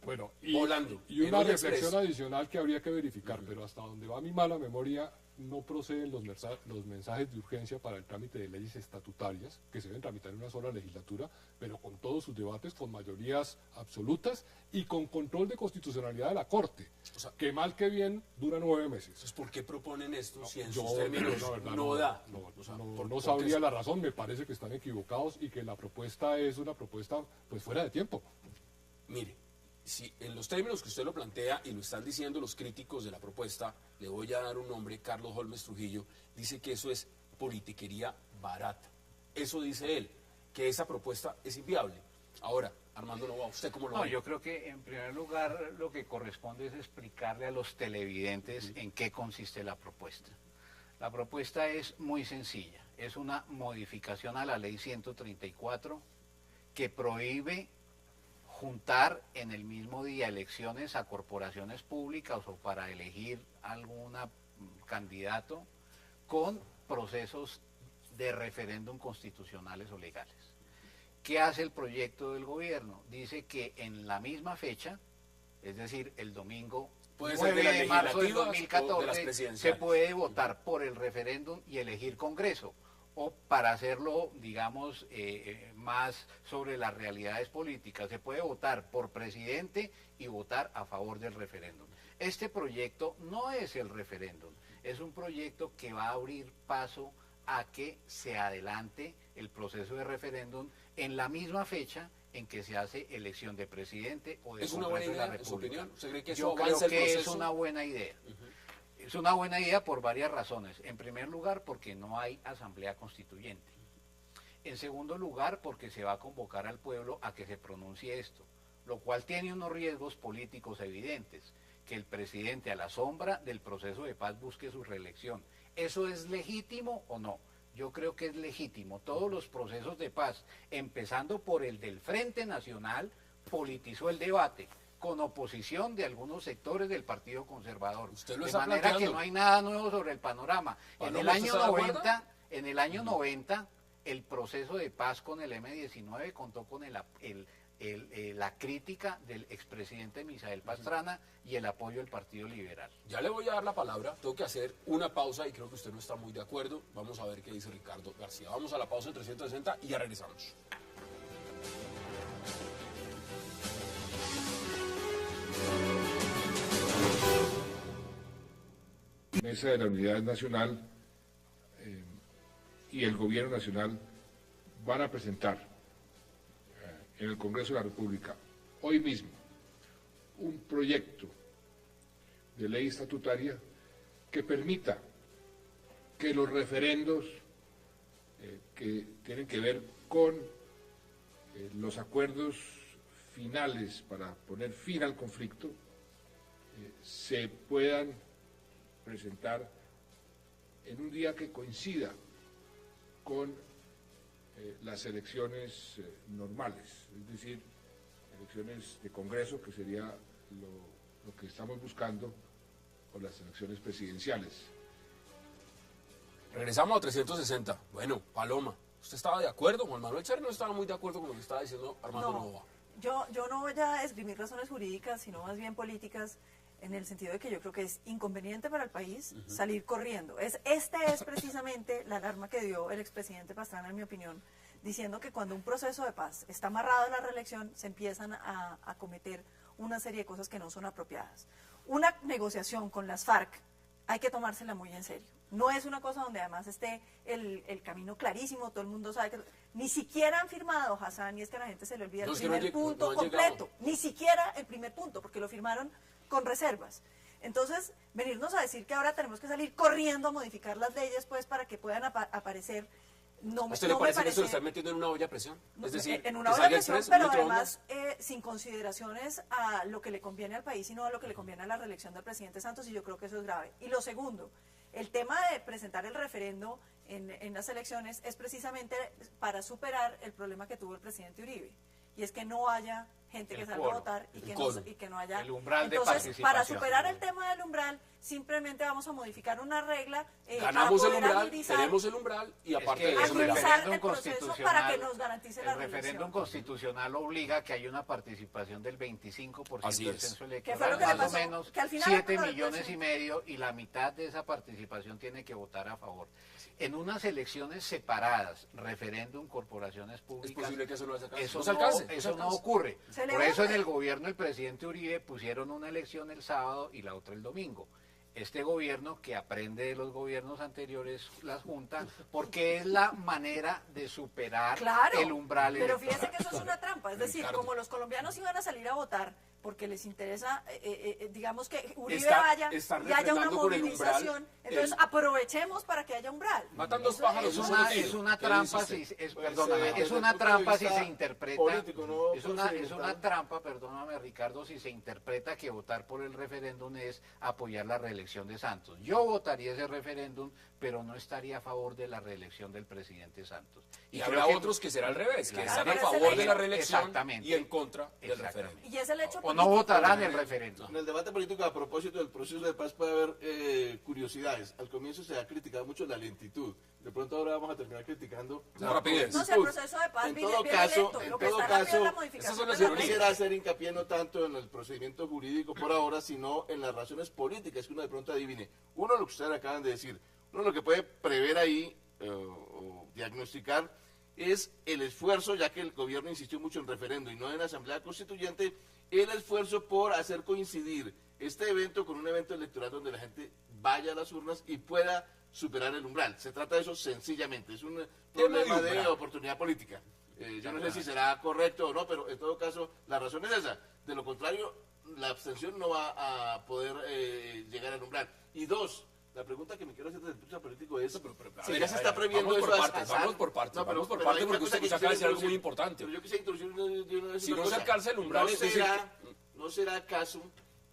Bueno, volando. Y una reflexión adicional que habría que verificar, pero hasta donde va mi mala memoria, no proceden los mensajes de urgencia para el trámite de leyes estatutarias, que se deben tramitar en una sola legislatura, pero con todos sus debates, con mayorías absolutas y con control de constitucionalidad de la Corte, o sea, que mal que bien dura 9 meses. Entonces, ¿por qué proponen esto si en sus términos no da? No sabría la razón, me parece que están equivocados y que la propuesta es una propuesta pues fuera de tiempo. Mire, si en los términos que usted lo plantea y lo están diciendo los críticos de la propuesta, le voy a dar un nombre, Carlos Holmes Trujillo, dice que eso es politiquería barata. Eso dice él, que esa propuesta es inviable. Ahora, Armando Noboa, ¿usted cómo lo ve? Yo creo que en primer lugar lo que corresponde es explicarle a los televidentes en qué consiste la propuesta. La propuesta es muy sencilla, es una modificación a la ley 134 que prohíbe juntar en el mismo día elecciones a corporaciones públicas o para elegir algún candidato con procesos de referéndum constitucionales o legales. ¿Qué hace el proyecto del gobierno? Dice que en la misma fecha, es decir, el domingo 9 de marzo del 2014, se puede votar por el referéndum y elegir Congreso. O para hacerlo, digamos, más sobre las realidades políticas, se puede votar por presidente y votar a favor del referéndum. Este proyecto no es el referéndum, es un proyecto que va a abrir paso a que se adelante el proceso de referéndum en la misma fecha en que se hace elección de presidente o de Congreso de la República. Yo creo que es una buena idea. Es una buena idea por varias razones. En primer lugar, porque no hay asamblea constituyente. En segundo lugar, porque se va a convocar al pueblo a que se pronuncie esto, lo cual tiene unos riesgos políticos evidentes, que el presidente a la sombra del proceso de paz busque su reelección. ¿Eso es legítimo o no? Yo creo que es legítimo. Todos los procesos de paz, empezando por el del Frente Nacional, politizó el debate, con oposición de algunos sectores del Partido Conservador. De manera que no hay nada nuevo sobre el panorama. En el año 90, el proceso de paz con el M-19 contó con la crítica del expresidente Misael Pastrana y el apoyo del Partido Liberal. Ya le voy a dar la palabra, tengo que hacer una pausa y creo que usted no está muy de acuerdo. Vamos a ver qué dice Ricardo García. Vamos a la pausa en 360 y ya regresamos. Mesa de la Unidad Nacional y el Gobierno Nacional van a presentar en el Congreso de la República hoy mismo un proyecto de ley estatutaria que permita que los referendos que tienen que ver con los acuerdos finales para poner fin al conflicto se puedan presentar en un día que coincida con las elecciones normales, es decir, elecciones de Congreso, que sería lo que estamos buscando, o las elecciones presidenciales. Regresamos a 360. Bueno, Paloma, ¿usted estaba de acuerdo? Juan Manuel Cherry no estaba muy de acuerdo con lo que estaba diciendo Armando Noboa. Yo no voy a esgrimir razones jurídicas, sino más bien políticas, en el sentido de que yo creo que es inconveniente para el país salir corriendo. Esta es precisamente la alarma que dio el expresidente Pastrana, en mi opinión, diciendo que cuando un proceso de paz está amarrado a la reelección, se empiezan a cometer una serie de cosas que no son apropiadas. Una negociación con las FARC hay que tomársela muy en serio. No es una cosa donde además esté el camino clarísimo, todo el mundo sabe que... Ni siquiera han firmado, Hassan, y es que a la gente se le olvida el primer punto completo. Ni siquiera el primer punto, porque lo firmaron con reservas. Entonces, venirnos a decir que ahora tenemos que salir corriendo a modificar las leyes pues para que puedan aparecer, ¿A usted le parece que eso lo están metiendo en una olla a presión? Es decir, en una olla a presión, pero además sin consideraciones a lo que le conviene al país, sino a lo que le conviene a la reelección del presidente Santos, y yo creo que eso es grave. Y lo segundo, el tema de presentar el referendo en las elecciones es precisamente para superar el problema que tuvo el presidente Uribe, y es que no haya gente que El salga a quórum, votar y que no haya... El umbral de Entonces, participación. para superar el tema del umbral, simplemente vamos a modificar una regla Ganamos para el poder umbral, tenemos el umbral y aparte de eso, agilizar el proceso para que nos garantice la reelección. El referéndum constitucional obliga que haya una participación del 25% del censo Que fue lo electoral, que le más o pasó, menos que al final 7 aprobó el millones y presidente. medio, y la mitad de esa participación tiene que votar a favor. En unas elecciones separadas, referéndum, corporaciones públicas, es posible que eso no se alcance. eso No se alcance, eso no se no alcance. ocurre. Se le Por eso en urge. el gobierno del presidente Uribe pusieron una elección el sábado y la otra el domingo. Este gobierno, que aprende de los gobiernos anteriores, las junta, porque es la manera de superar Claro, el umbral pero electoral. fíjese que eso es una trampa, es decir, Ricardo. como los colombianos iban a salir a votar porque les interesa, digamos que Uribe Está- vaya están y haya una refrendando por el umbral, movilización, entonces aprovechemos para que haya umbral. Matan dos Eso pájaros Es de un una, solo tiro. es una ¿Qué trampa, dice usted? perdóname, desde es el una punto de trampa si vista se interpreta, político, no es una procedimental. trampa, perdóname Ricardo, si se interpreta que votar por el referéndum es apoyar la reelección de Santos. Yo votaría ese referéndum, pero no estaría a favor de la reelección del presidente Santos. Y creo habrá que- otros que será al revés, que Claro. están a Pero ese favor de hecho- la reelección Exactamente. y en contra del Exactamente. referéndum. Y es el hecho O político. no votarán el referéndum. En el debate político a propósito del proceso de paz puede haber curiosidades. Al comienzo se ha criticado mucho la lentitud. De pronto ahora vamos a terminar criticando La rapidez. No sé, el proceso de paz En viene todo viene caso, lento, en lo que todo está rápido es la caso, modificación esas son las de la Yo ley. quisiera hacer hincapié no tanto en el procedimiento jurídico por ahora, sino en las razones políticas que uno de pronto adivine. Uno, lo que ustedes acaban de decir, uno lo que puede prever ahí o diagnosticar es el esfuerzo, ya que el gobierno insistió mucho en referendo y no en asamblea constituyente, el esfuerzo por hacer coincidir este evento con un evento electoral donde la gente vaya a las urnas y pueda superar el umbral. Se trata de eso sencillamente, es un problema de umbral. oportunidad política. Yo no sé si será correcto o no, pero en todo caso la razón es esa. De lo contrario, la abstención no va a poder llegar al umbral. Y dos, la pregunta que me quiero hacer desde el punto de vista político es, a si ver, ya se a está ver, previendo vamos eso por a partes, pasar- vamos por partes, No, vamos por pero partes, hay una porque cosa usted que acaba de decir algo quisiera muy introducir, importante. pero yo quisiera introducir de una vez Si una no se cosa. alcanza el umbral, no es decir será, ¿no será acaso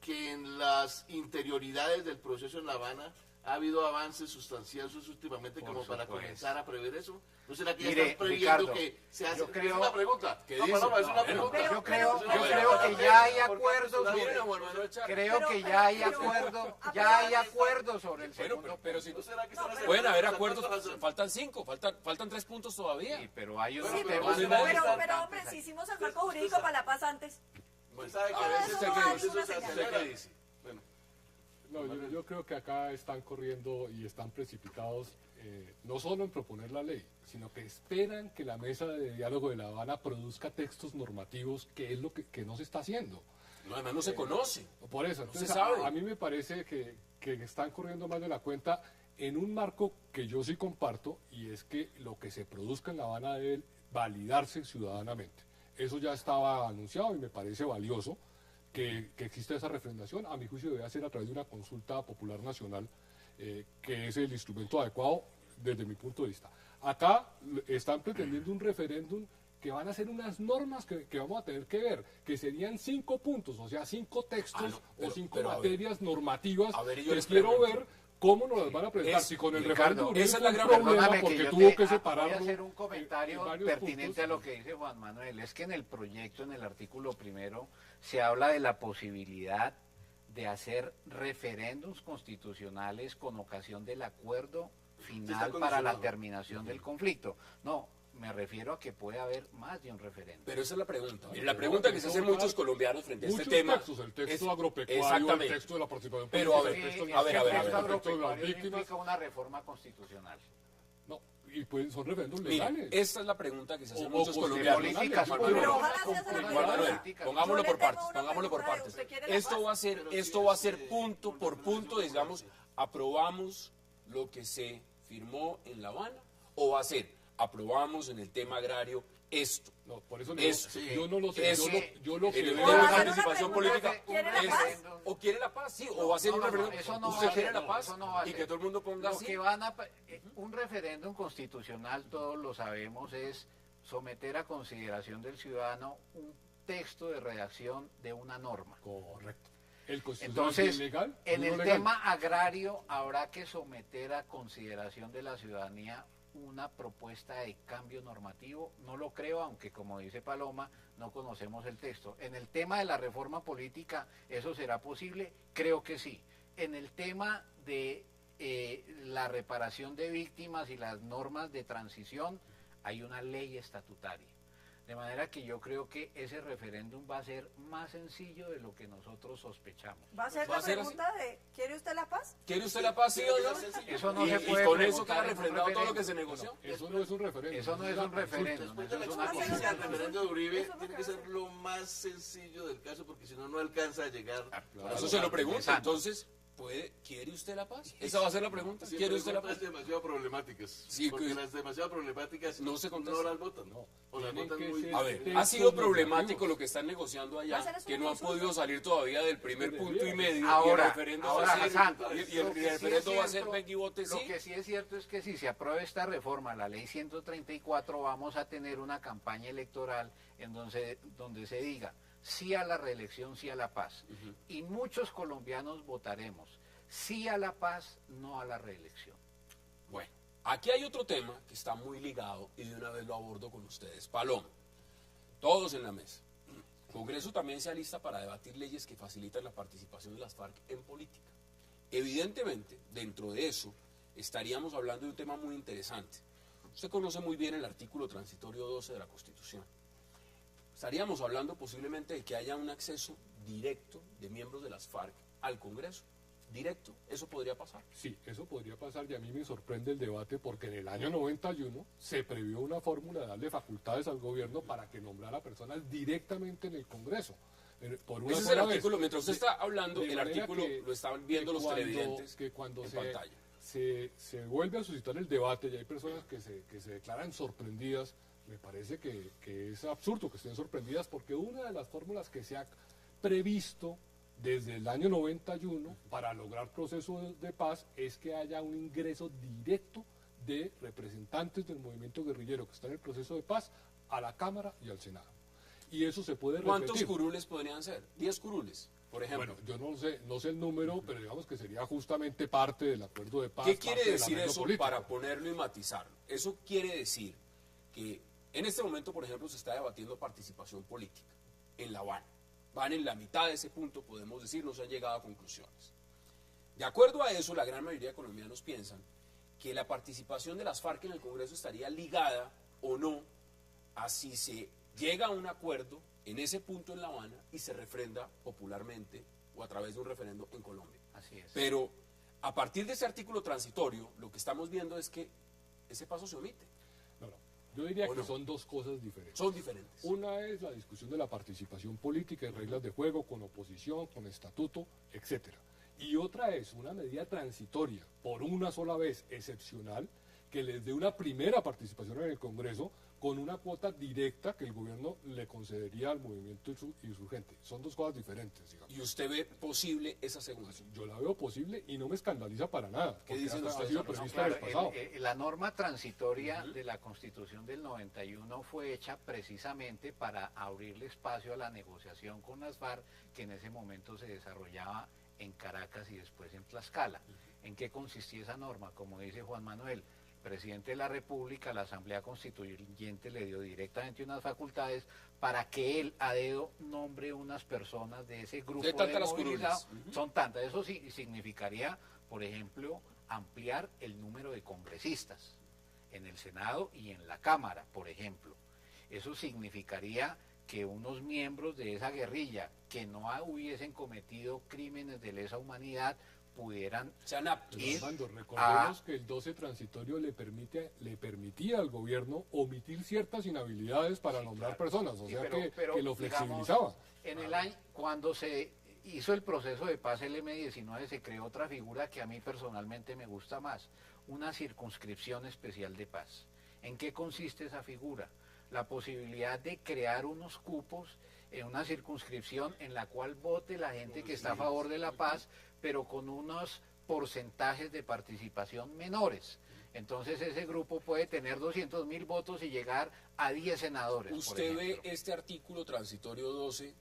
que en las interioridades del proceso en La Habana ha habido avances sustanciosos últimamente como para supuesto. comenzar a prever eso? ¿No será que ya Mire, están previendo Ricardo, que se hace? yo creo- Es una pregunta. ¿Qué No, dice? Paloma, es No, una bueno, pregunta. Yo creo Pero- que ya hay Porque acuerdos miren, sobre, Juan Manuel Char- creo que ya hay acuerdos sobre el Bueno, segundo pero si ¿No será que están pueden haber haciendo acuerdos, tantas cosas? faltan 5, faltan 3 puntos todavía. Sí, pero hay unos Bueno, temas pero- muy Pero importantes hombre, si aquí. hicimos el marco jurídico para la paz antes. Usted sabe que No, a veces eso el no hay proceso una se señal. acelera. ¿Usted qué dice? Bueno, No, yo creo que acá están corriendo y están precipitados no solo en proponer la ley, sino que esperan que la mesa de diálogo de La Habana produzca textos normativos, que es lo que no se está haciendo. No, además no se conoce. Por eso, se entonces, sabe. a mí me parece que están corriendo más de la cuenta en un marco que yo sí comparto, y es que lo que se produzca en La Habana debe validarse ciudadanamente. Eso ya estaba anunciado y me parece valioso que exista esa refrendación. A mi juicio debe ser a través de una consulta popular nacional, que es el instrumento adecuado desde mi punto de vista. Acá están pretendiendo un referéndum que van a ser unas normas que vamos a tener que ver, que serían 5 puntos, o sea, 5 textos no, pero- o 5 pero a ver. materias normativas A ver, y yo que les quiero pregunto. ver cómo nos las van a presentar. Es- Si con el Ricardo, referéndum esa es la un gran- problema Perdóname porque que yo tuvo que voy separarlo a hacer un en comentario varios pertinente puntos. a lo que dice Juan Manuel. Es que en el proyecto, en el artículo primero, se habla de la posibilidad de hacer referéndums constitucionales con ocasión del acuerdo final para la terminación del conflicto. No, me refiero a que puede haber más de un referéndum. Pero esa es la pregunta. Mire, la pregunta que se hacen muchos colombianos frente a este Muchos tema. textos, el texto es- agropecuario, exactamente. el texto de la participación Pero, a política, ver, el texto de a ver, a ver, a ver. el texto de las Agropecuario víctimas. implica una reforma constitucional. No, y pues son referéndums Mire, legales. esta es la pregunta que se hacen O muchos constitucionales, colombianos. políticas, Juan pero Manuel, ojalá sea esa la Juan Manuel, política. pongámoslo Yo por le tengo partes, una pongámoslo por pregunta de partes. usted quiere la Esto paz. va a ser punto por punto, digamos, aprobamos lo que se firmó en La Habana, o va a ser aprobamos en el tema agrario esto. No, por eso le digo, Eso, yo no lo sé. eso, Yo lo que en el veo tema de hacer una participación pregunta, política, ¿quiere la es- paz? o quiere la paz, sí, o va a ser un No, no, referéndum. eso no va Usted a quiere ser, la no, paz eso no va a y ser. que todo el mundo ponga Lo así. que van a un referéndum constitucional, todos lo sabemos, es someter a consideración del ciudadano un texto de redacción de una norma. Correcto. El constitucional Entonces, es ilegal, en no el legal. tema agrario habrá que someter a consideración de la ciudadanía una propuesta de cambio normativo? No lo creo, aunque como dice Paloma, no conocemos el texto. En el tema de la reforma política, ¿eso será posible? Creo que sí. En el tema de la reparación de víctimas y las normas de transición, hay una ley estatutaria. De manera que yo creo que ese referéndum va a ser más sencillo de lo que nosotros sospechamos. ¿Va a ser la pregunta de ¿quiere usted la paz? ¿Quiere usted la paz, sí o no? Eso no se puede y con eso preguntar queda refrendado todo lo que se negoció. Eso no es un referéndum. Eso no es un referéndum. Después de la experiencia del referendo de Uribe, tiene que ser lo más sencillo del caso, porque si no, no alcanza a llegar. Por eso se lo pregunta. Entonces, ¿quiere usted la paz? Esa va a ser la pregunta. ¿Quiere usted la paz? Demasiado problemáticas. Sí, porque las demasiado problemáticas no se contestan. No las votan. No. O las votan muy... A ver, ha sido problemático lo que están negociando allá, que no han podido salir todavía del primer punto y medio. Ahora, y el referendo va a ser ven y vote sí. Lo que sí es cierto es que si se aprueba esta reforma, la ley 134, vamos a tener una campaña electoral en donde se diga sí a la reelección, sí a la paz. Y muchos colombianos votaremos sí a la paz, no a la reelección. Bueno, aquí hay otro tema que está muy ligado y de una vez lo abordo con ustedes. Paloma, todos en la mesa. El Congreso también se alista para debatir leyes que facilitan la participación de las FARC en política. Evidentemente, dentro de eso, estaríamos hablando de un tema muy interesante. Usted conoce muy bien el artículo transitorio 12 de la Constitución. Estaríamos hablando posiblemente de que haya un acceso directo de miembros de las FARC al Congreso. Directo, ¿eso podría pasar? Sí, eso podría pasar y a mí me sorprende el debate porque en el año 91 se previó una fórmula de darle facultades al gobierno para que nombrara personas directamente en el Congreso. Por una Ese es el artículo, mientras usted está hablando, el artículo lo estaban viendo los televidentes que cuando en pantalla. Se vuelve a suscitar el debate y hay personas que se declaran sorprendidas, me parece que es absurdo que estén sorprendidas porque una de las fórmulas que se ha previsto desde el año 91 para lograr procesos de paz es que haya un ingreso directo de representantes del movimiento guerrillero que está en el proceso de paz a la Cámara y al Senado. Y eso se puede repetir. ¿Cuántos curules podrían ser? 10 curules, por ejemplo. Bueno, yo no sé el número, pero digamos que sería justamente parte del acuerdo de paz. ¿Qué quiere decir eso para ponerlo y matizarlo? Eso quiere decir que en este momento, por ejemplo, se está debatiendo participación política en La Habana. Van en la mitad de ese punto, podemos decir, no se han llegado a conclusiones. De acuerdo a eso, la gran mayoría de colombianos piensan que la participación de las FARC en el Congreso estaría ligada o no a si se llega a un acuerdo en ese punto en La Habana y se refrenda popularmente o a través de un referendo en Colombia. Así es. Pero a partir de ese artículo transitorio, lo que estamos viendo es que ese paso se omite. Yo diría que son dos cosas diferentes. Son diferentes. Una es la discusión de la participación política y reglas de juego, con oposición, con estatuto, etcétera. Y otra es una medida transitoria, por una sola vez, excepcional, que les dé una primera participación en el Congreso con una cuota directa que el gobierno le concedería al movimiento insurgente. Son dos cosas diferentes, digamos. ¿Y usted ve posible esa segunda? Yo la veo posible y no me escandaliza para nada. ¿Qué dicen ustedes? Ha sido prevista en el pasado. La norma transitoria de la Constitución del 91 fue hecha precisamente para abrirle espacio a la negociación con las FARC, que en ese momento se desarrollaba en Caracas y después en Tlaxcala. ¿En qué consistía esa norma? Como dice Juan Manuel, presidente de la República, la Asamblea Constituyente le dio directamente unas facultades para que él a dedo nombre unas personas de ese grupo de movilizados. Son tantas. Eso sí significaría, por ejemplo, ampliar el número de congresistas en el Senado y en la Cámara, por ejemplo. Eso significaría que unos miembros de esa guerrilla que no hubiesen cometido crímenes de lesa humanidad pudieran ir recordemos que el 12 transitorio le permitía al gobierno omitir ciertas inhabilidades para nombrar personas, o sea que lo flexibilizaba. Digamos, en el año, cuando se hizo el proceso de paz, el M-19, se creó otra figura que a mí personalmente me gusta más, una circunscripción especial de paz. ¿En qué consiste esa figura? La posibilidad de crear unos cupos en una circunscripción en la cual vote la gente que está a favor de la paz, pero con unos porcentajes de participación menores. Entonces ese grupo puede tener 200.000 votos y llegar a 10 senadores. ¿Usted ve este artículo transitorio 12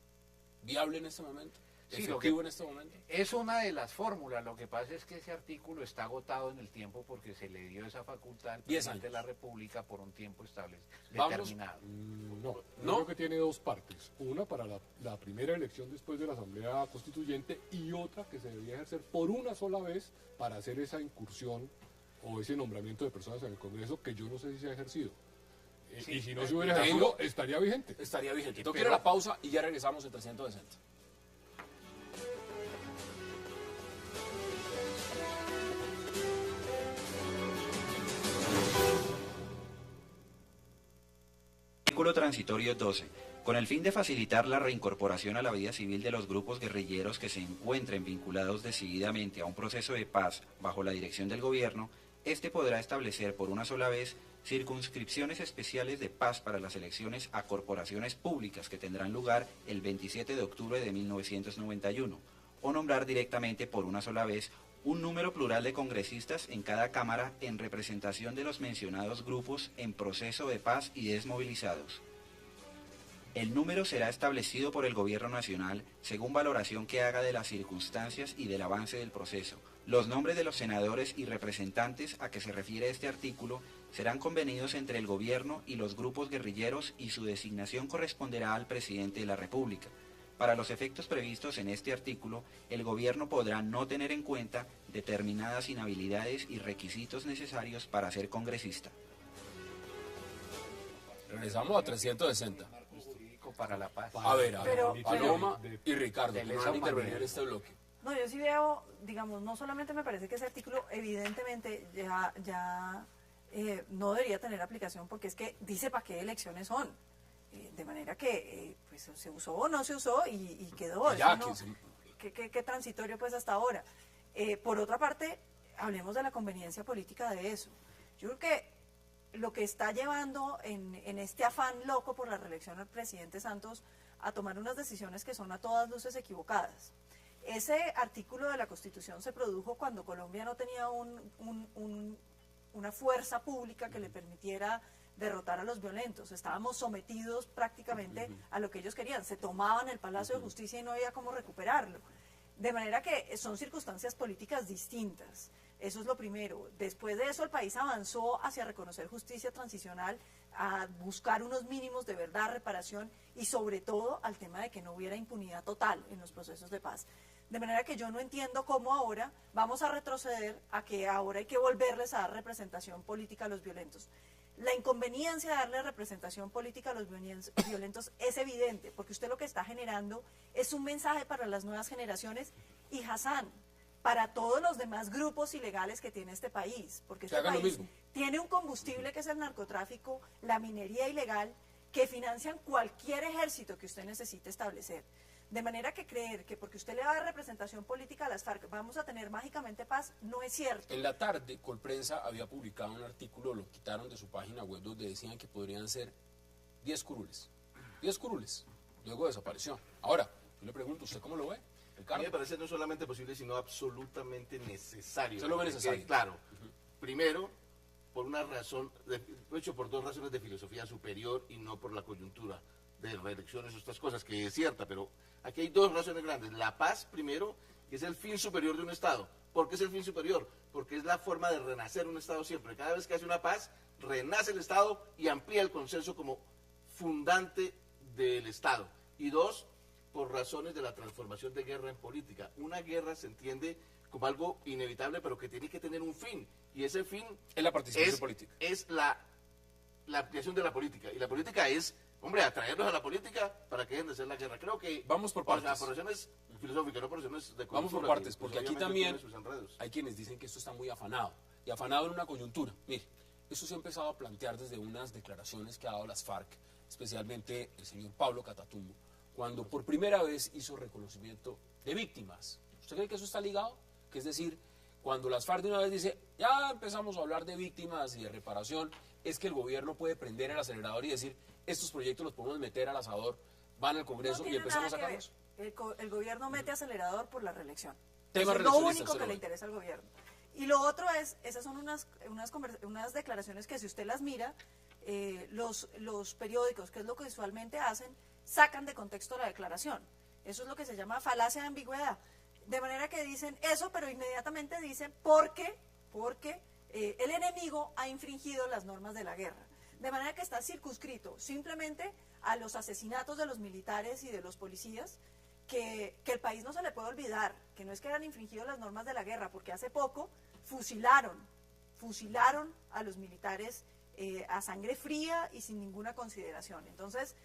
viable en este momento? Sí, efectivo en este momento? Es una de las fórmulas. Lo que pasa es que ese artículo está agotado en el tiempo porque se le dio esa facultad al presidente de la República por un tiempo determinado. No, yo creo que tiene dos partes. Una para la primera elección después de la Asamblea Constituyente y otra que se debería ejercer por una sola vez para hacer esa incursión o ese nombramiento de personas en el Congreso que yo no sé si se ha ejercido. Sí, y si no se hubiera ejercido, estaría vigente. Estaría vigente. Tengo que ir a la pausa y ya regresamos en 360. Artículo transitorio 12. Con el fin de facilitar la reincorporación a la vida civil de los grupos guerrilleros que se encuentren vinculados decididamente a un proceso de paz bajo la dirección del gobierno, este podrá establecer por una sola vez circunscripciones especiales de paz para las elecciones a corporaciones públicas que tendrán lugar el 27 de octubre de 1991, o nombrar directamente por una sola vez un número plural de congresistas en cada Cámara en representación de los mencionados grupos en proceso de paz y desmovilizados. El número será establecido por el Gobierno Nacional según valoración que haga de las circunstancias y del avance del proceso. Los nombres de los senadores y representantes a que se refiere este artículo serán convenidos entre el Gobierno y los grupos guerrilleros y su designación corresponderá al Presidente de la República. Para los efectos previstos en este artículo, el Gobierno podrá no tener en cuenta determinadas inhabilidades y requisitos necesarios para ser congresista. Regresamos a 360. Para la paz. A ver, Pero- Paloma y Ricardo, que de no esa van a intervenir en manera. este bloque. No, yo sí veo, digamos, no solamente me parece que ese artículo evidentemente ya no debería tener aplicación porque es que dice para qué elecciones son. De manera que pues se usó o no se usó y quedó. Ya, Eso no- que qué transitorio pues hasta ahora. Por otra parte, hablemos de la conveniencia política de eso. Yo creo que lo que está llevando en este afán loco por la reelección al presidente Santos a tomar unas decisiones que son a todas luces equivocadas. Ese artículo de la Constitución se produjo cuando Colombia no tenía una fuerza pública que le permitiera derrotar a los violentos. Estábamos sometidos prácticamente a lo que ellos querían. Se tomaban el Palacio de Justicia y no había cómo recuperarlo. De manera que son circunstancias políticas distintas. Eso es lo primero. Después de eso el país avanzó hacia reconocer justicia transicional, a buscar unos mínimos de verdad, reparación y sobre todo al tema de que no hubiera impunidad total en los procesos de paz. De manera que yo no entiendo cómo ahora vamos a retroceder a que ahora hay que volverles a dar representación política a los violentos. La inconveniencia de darle representación política a los violentos es evidente, porque usted lo que está generando es un mensaje para las nuevas generaciones y, Hassan, para todos los demás grupos ilegales que tiene este país, porque este país tiene un combustible que es el narcotráfico, la minería ilegal, que financian cualquier ejército que usted necesite establecer. De manera que creer que porque usted le va a dar representación política a las FARC vamos a tener mágicamente paz, no es cierto. En la tarde, Colprensa había publicado un artículo, lo quitaron de su página web, donde decían que podrían ser 10 curules. 10 curules. Luego desapareció. Ahora, yo le pregunto, ¿usted cómo lo ve? A mí me parece no solamente posible, sino absolutamente necesario. ¿Usted lo ve necesario? Claro. Primero, por una razón, de hecho, por dos razones de filosofía superior y no por la coyuntura de reelecciones o estas cosas, que es cierta, pero aquí hay dos razones grandes. La paz, primero, que es el fin superior de un Estado. ¿Por qué es el fin superior? Porque es la forma de renacer un Estado siempre. Cada vez que hace una paz, renace el Estado y amplía el consenso como fundante del Estado. Y dos, por razones de la transformación de guerra en política. Una guerra se entiende como algo inevitable, pero que tiene que tener un fin. Y ese fin es la participación política. Es la ampliación de la política. Y la política es, hombre, atraerlos a la política para que dejen de hacer la guerra. Creo que... Vamos por partes. Por razones filosóficas, no por razones de Vamos por partes, porque aquí también hay quienes dicen que esto está muy afanado. Y afanado en una coyuntura. Mire, esto se ha empezado a plantear desde unas declaraciones que ha dado las FARC, especialmente el señor Pablo Catatumbo, cuando por primera vez hizo reconocimiento de víctimas. ¿Usted cree que eso está ligado? Que es decir, cuando las FARC de una vez dice, ya empezamos a hablar de víctimas y de reparación, es que el gobierno puede prender el acelerador y decir, estos proyectos los podemos meter al asador, van al Congreso y empezamos a sacarlos. El gobierno mete acelerador por la reelección. Tema es lo único que le interesa al gobierno. Y lo otro es, esas son unas declaraciones que si usted las mira, los periódicos, que es lo que usualmente hacen, sacan de contexto la declaración. Eso es lo que se llama falacia de ambigüedad. De manera que dicen eso, pero inmediatamente dicen porque el enemigo ha infringido las normas de la guerra. De manera que está circunscrito simplemente a los asesinatos de los militares y de los policías, que el país no se le puede olvidar, que no es que hayan infringido las normas de la guerra, porque hace poco fusilaron a los militares a sangre fría y sin ninguna consideración. Entonces,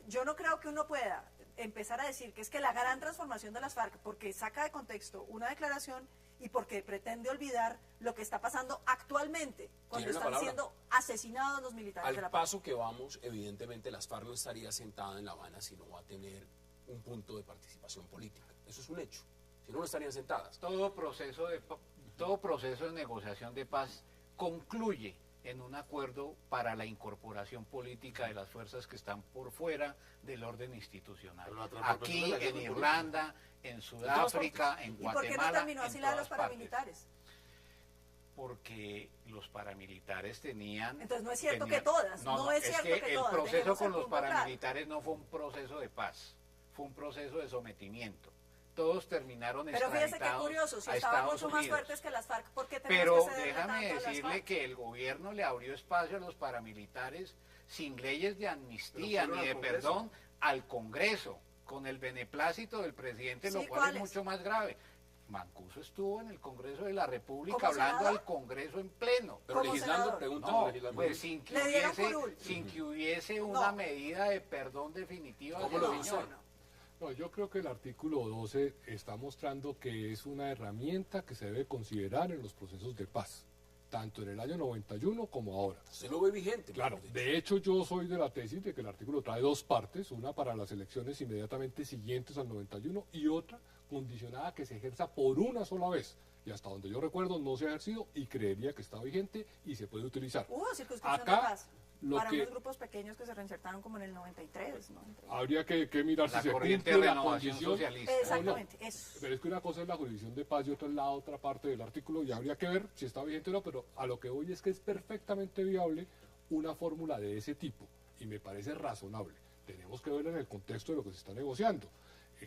yo no creo que uno pueda empezar a decir que es que la gran transformación de las FARC, porque saca de contexto una declaración y porque pretende olvidar lo que está pasando actualmente, cuando están siendo asesinados los militares de la FARC. Al paso que vamos, evidentemente las FARC no estaría sentada en La Habana, sino va a tener un punto de participación política. Eso es un hecho. Si no, no estarían sentadas. Todo proceso de negociación de paz concluye en un acuerdo para la incorporación política de las fuerzas que están por fuera del orden institucional. Aquí, en Irlanda, en Sudáfrica, en Guatemala. ¿Y por qué no terminó así la de los paramilitares? Porque los paramilitares tenían... Entonces no es cierto que todas, no es cierto que todas. El proceso con los paramilitares no fue un proceso de paz, fue un proceso de sometimiento. Todos terminaron extraditados. Pero fíjese qué curioso, si estaban mucho más fuertes que las FARC, ¿por qué tenemos Pero que cederle déjame tanto a las decirle FARC? que el gobierno le abrió espacio a los paramilitares sin leyes de amnistía ni de perdón al Congreso, con el beneplácito del presidente, lo cual es mucho más grave. Mancuso estuvo en el Congreso de la República hablando al Congreso en pleno. Pero legislando, no, pues sin que hubiese una medida de perdón definitiva. ¿Cómo lo hizo? No, yo creo que el artículo 12 está mostrando que es una herramienta que se debe considerar en los procesos de paz, tanto en el año 91 como ahora. Se lo ve vigente. Claro, de hecho yo soy de la tesis de que el artículo trae dos partes, una para las elecciones inmediatamente siguientes al 91 y otra condicionada a que se ejerza por una sola vez. Y hasta donde yo recuerdo no se ha ejercido y creería que está vigente y se puede utilizar. Hubo circunscripción de paz. Para unos grupos pequeños que se reinsertaron como en el 93, ¿no? Habría que mirar si se cumple la condición socialista. Exactamente, eso. Pero es que una cosa es la jurisdicción de paz y otra es la otra parte del artículo y habría que ver si está vigente o no, pero a lo que voy es que es perfectamente viable una fórmula de ese tipo y me parece razonable. Tenemos que verla en el contexto de lo que se está negociando.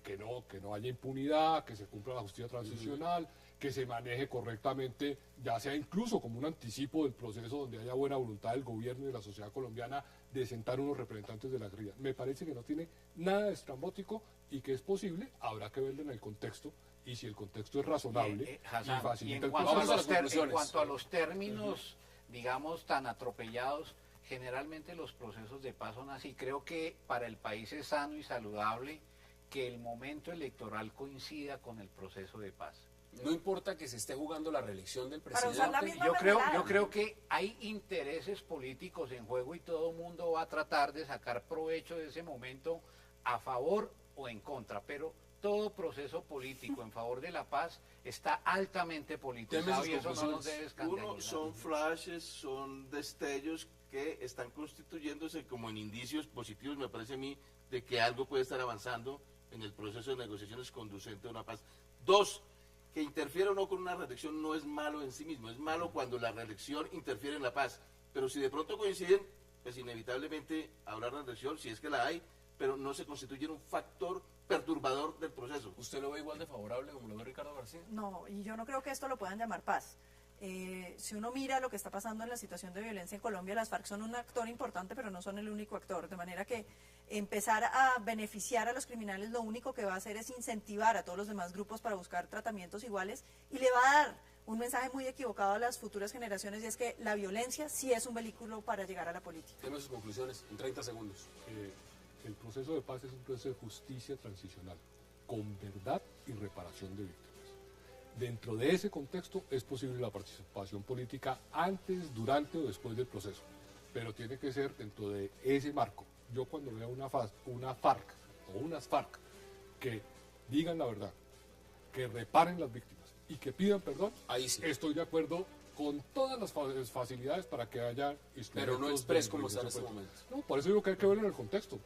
Que no haya impunidad, que se cumpla la justicia transicional, que se maneje correctamente, ya sea incluso como un anticipo del proceso donde haya buena voluntad del gobierno y de la sociedad colombiana de sentar unos representantes de la guerrilla. Me parece que no tiene nada de estrambótico y que es posible, habrá que verlo en el contexto y si el contexto es razonable Hassan, y facilita el proceso. En cuanto a los términos, digamos, tan atropellados, generalmente los procesos de paz son así. Creo que para el país es sano y saludable que el momento electoral coincida con el proceso de paz. No importa que se esté jugando la reelección del presidente. Yo creo que hay intereses políticos en juego y todo el mundo va a tratar de sacar provecho de ese momento a favor o en contra, pero todo proceso político en favor de la paz está altamente politizado y eso no nos debe escandalizar. Uno, son flashes, son destellos que están constituyéndose como en indicios positivos, me parece a mí, de que algo puede estar avanzando en el proceso de negociaciones conducente a una paz. Dos, que interfiera o no con una reelección no es malo en sí mismo, es malo cuando la reelección interfiere en la paz, pero si de pronto coinciden, pues inevitablemente habrá reelección, si es que la hay, pero no se constituye en un factor perturbador del proceso. ¿Usted lo ve igual de favorable como lo ve Ricardo García? No, y yo no creo que esto lo puedan llamar paz. Si uno mira lo que está pasando en la situación de violencia en Colombia, las FARC son un actor importante, pero no son el único actor, de manera que empezar a beneficiar a los criminales lo único que va a hacer es incentivar a todos los demás grupos para buscar tratamientos iguales y le va a dar un mensaje muy equivocado a las futuras generaciones y es que la violencia sí es un vehículo para llegar a la política. Tenemos sus conclusiones en 30 segundos. El proceso de paz es un proceso de justicia transicional, con verdad y reparación de víctimas. Dentro de ese contexto es posible la participación política antes, durante o después del proceso, pero tiene que ser dentro de ese marco. Yo cuando veo una FARC o unas FARC que digan la verdad, que reparen las víctimas y que pidan perdón, ahí sí estoy de acuerdo con todas las facilidades para que haya instrumentos. Pero no expreso como está en este momento. No, por eso digo que hay que verlo en el contexto.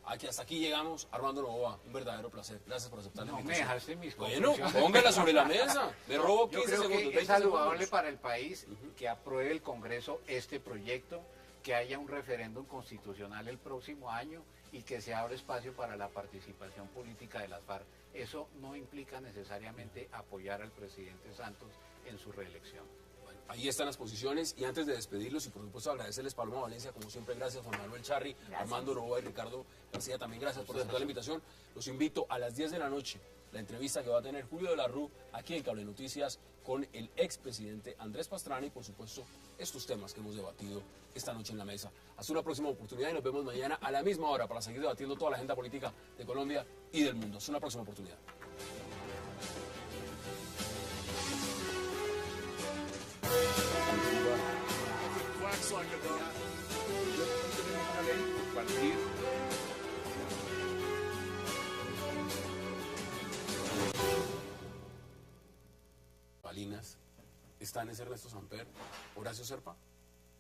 Hasta aquí llegamos. Armando Novoa, un verdadero placer. Gracias por aceptar la invitación. No me dejaste mis Bueno, póngala sobre la mesa. Me robo 15 Yo creo segundos. que es saludable para el país que apruebe el Congreso este proyecto, que haya un referéndum constitucional el próximo año y que se abre espacio para la participación política de las FARC. Eso no implica necesariamente apoyar al presidente Santos en su reelección. Bueno, ahí están las posiciones y antes de despedirlos y por supuesto agradecerles Paloma Valencia, como siempre, gracias Juan Manuel Charri, Armando Novoa y Ricardo García, también gracias por aceptar la invitación. Los invito a las 10 de la noche, la entrevista que va a tener Julio de la Rú aquí en Cable Noticias con el expresidente Andrés Pastrana y por supuesto estos temas que hemos debatido esta noche en la mesa. Hasta una próxima oportunidad y nos vemos mañana a la misma hora para seguir debatiendo toda la agenda política de Colombia y del mundo. Hasta una próxima oportunidad. Balinas, ¿está en ese Ernesto Samper, Horacio Serpa?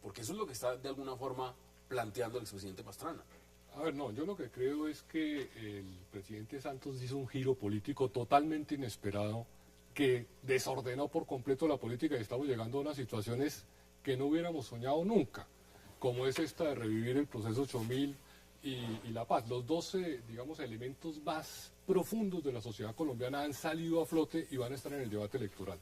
Porque eso es lo que está de alguna forma planteando el expresidente Pastrana. A ver, no, yo lo que creo es que el presidente Santos hizo un giro político totalmente inesperado que desordenó por completo la política y estamos llegando a unas situaciones que no hubiéramos soñado nunca, como es esta de revivir el proceso 8000 y la paz. Los 12, digamos, elementos más profundos de la sociedad colombiana han salido a flote y van a estar en el debate electoral,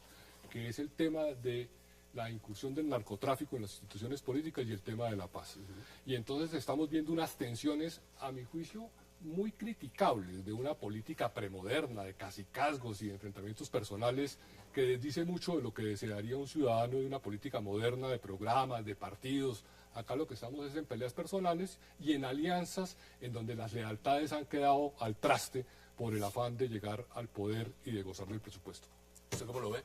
que es el tema de la incursión del narcotráfico en las instituciones políticas y el tema de la paz. Y entonces estamos viendo unas tensiones, a mi juicio, muy criticables de una política premoderna, de cacicazgos y de enfrentamientos personales que desdice mucho de lo que desearía un ciudadano de una política moderna, de programas, de partidos. Acá lo que estamos es en peleas personales y en alianzas en donde las lealtades han quedado al traste por el afán de llegar al poder y de gozar del presupuesto. ¿Usted cómo lo ve?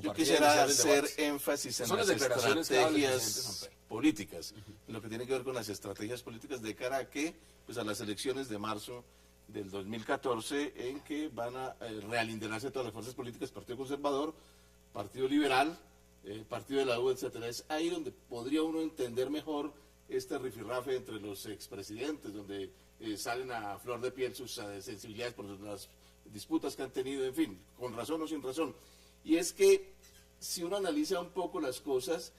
Yo quisiera hacer énfasis en las estrategias políticas, en lo que tiene que ver con las estrategias políticas de cara a que, pues a las elecciones de marzo del 2014, en que van a realintegrarse todas las fuerzas políticas, Partido Conservador, Partido Liberal, Partido de la U, etcétera. Es ahí donde podría uno entender mejor este rifirrafe entre los expresidentes, donde salen a flor de piel sus sensibilidades por las disputas que han tenido, en fin, con razón o sin razón. Y es que si uno analiza un poco las cosas,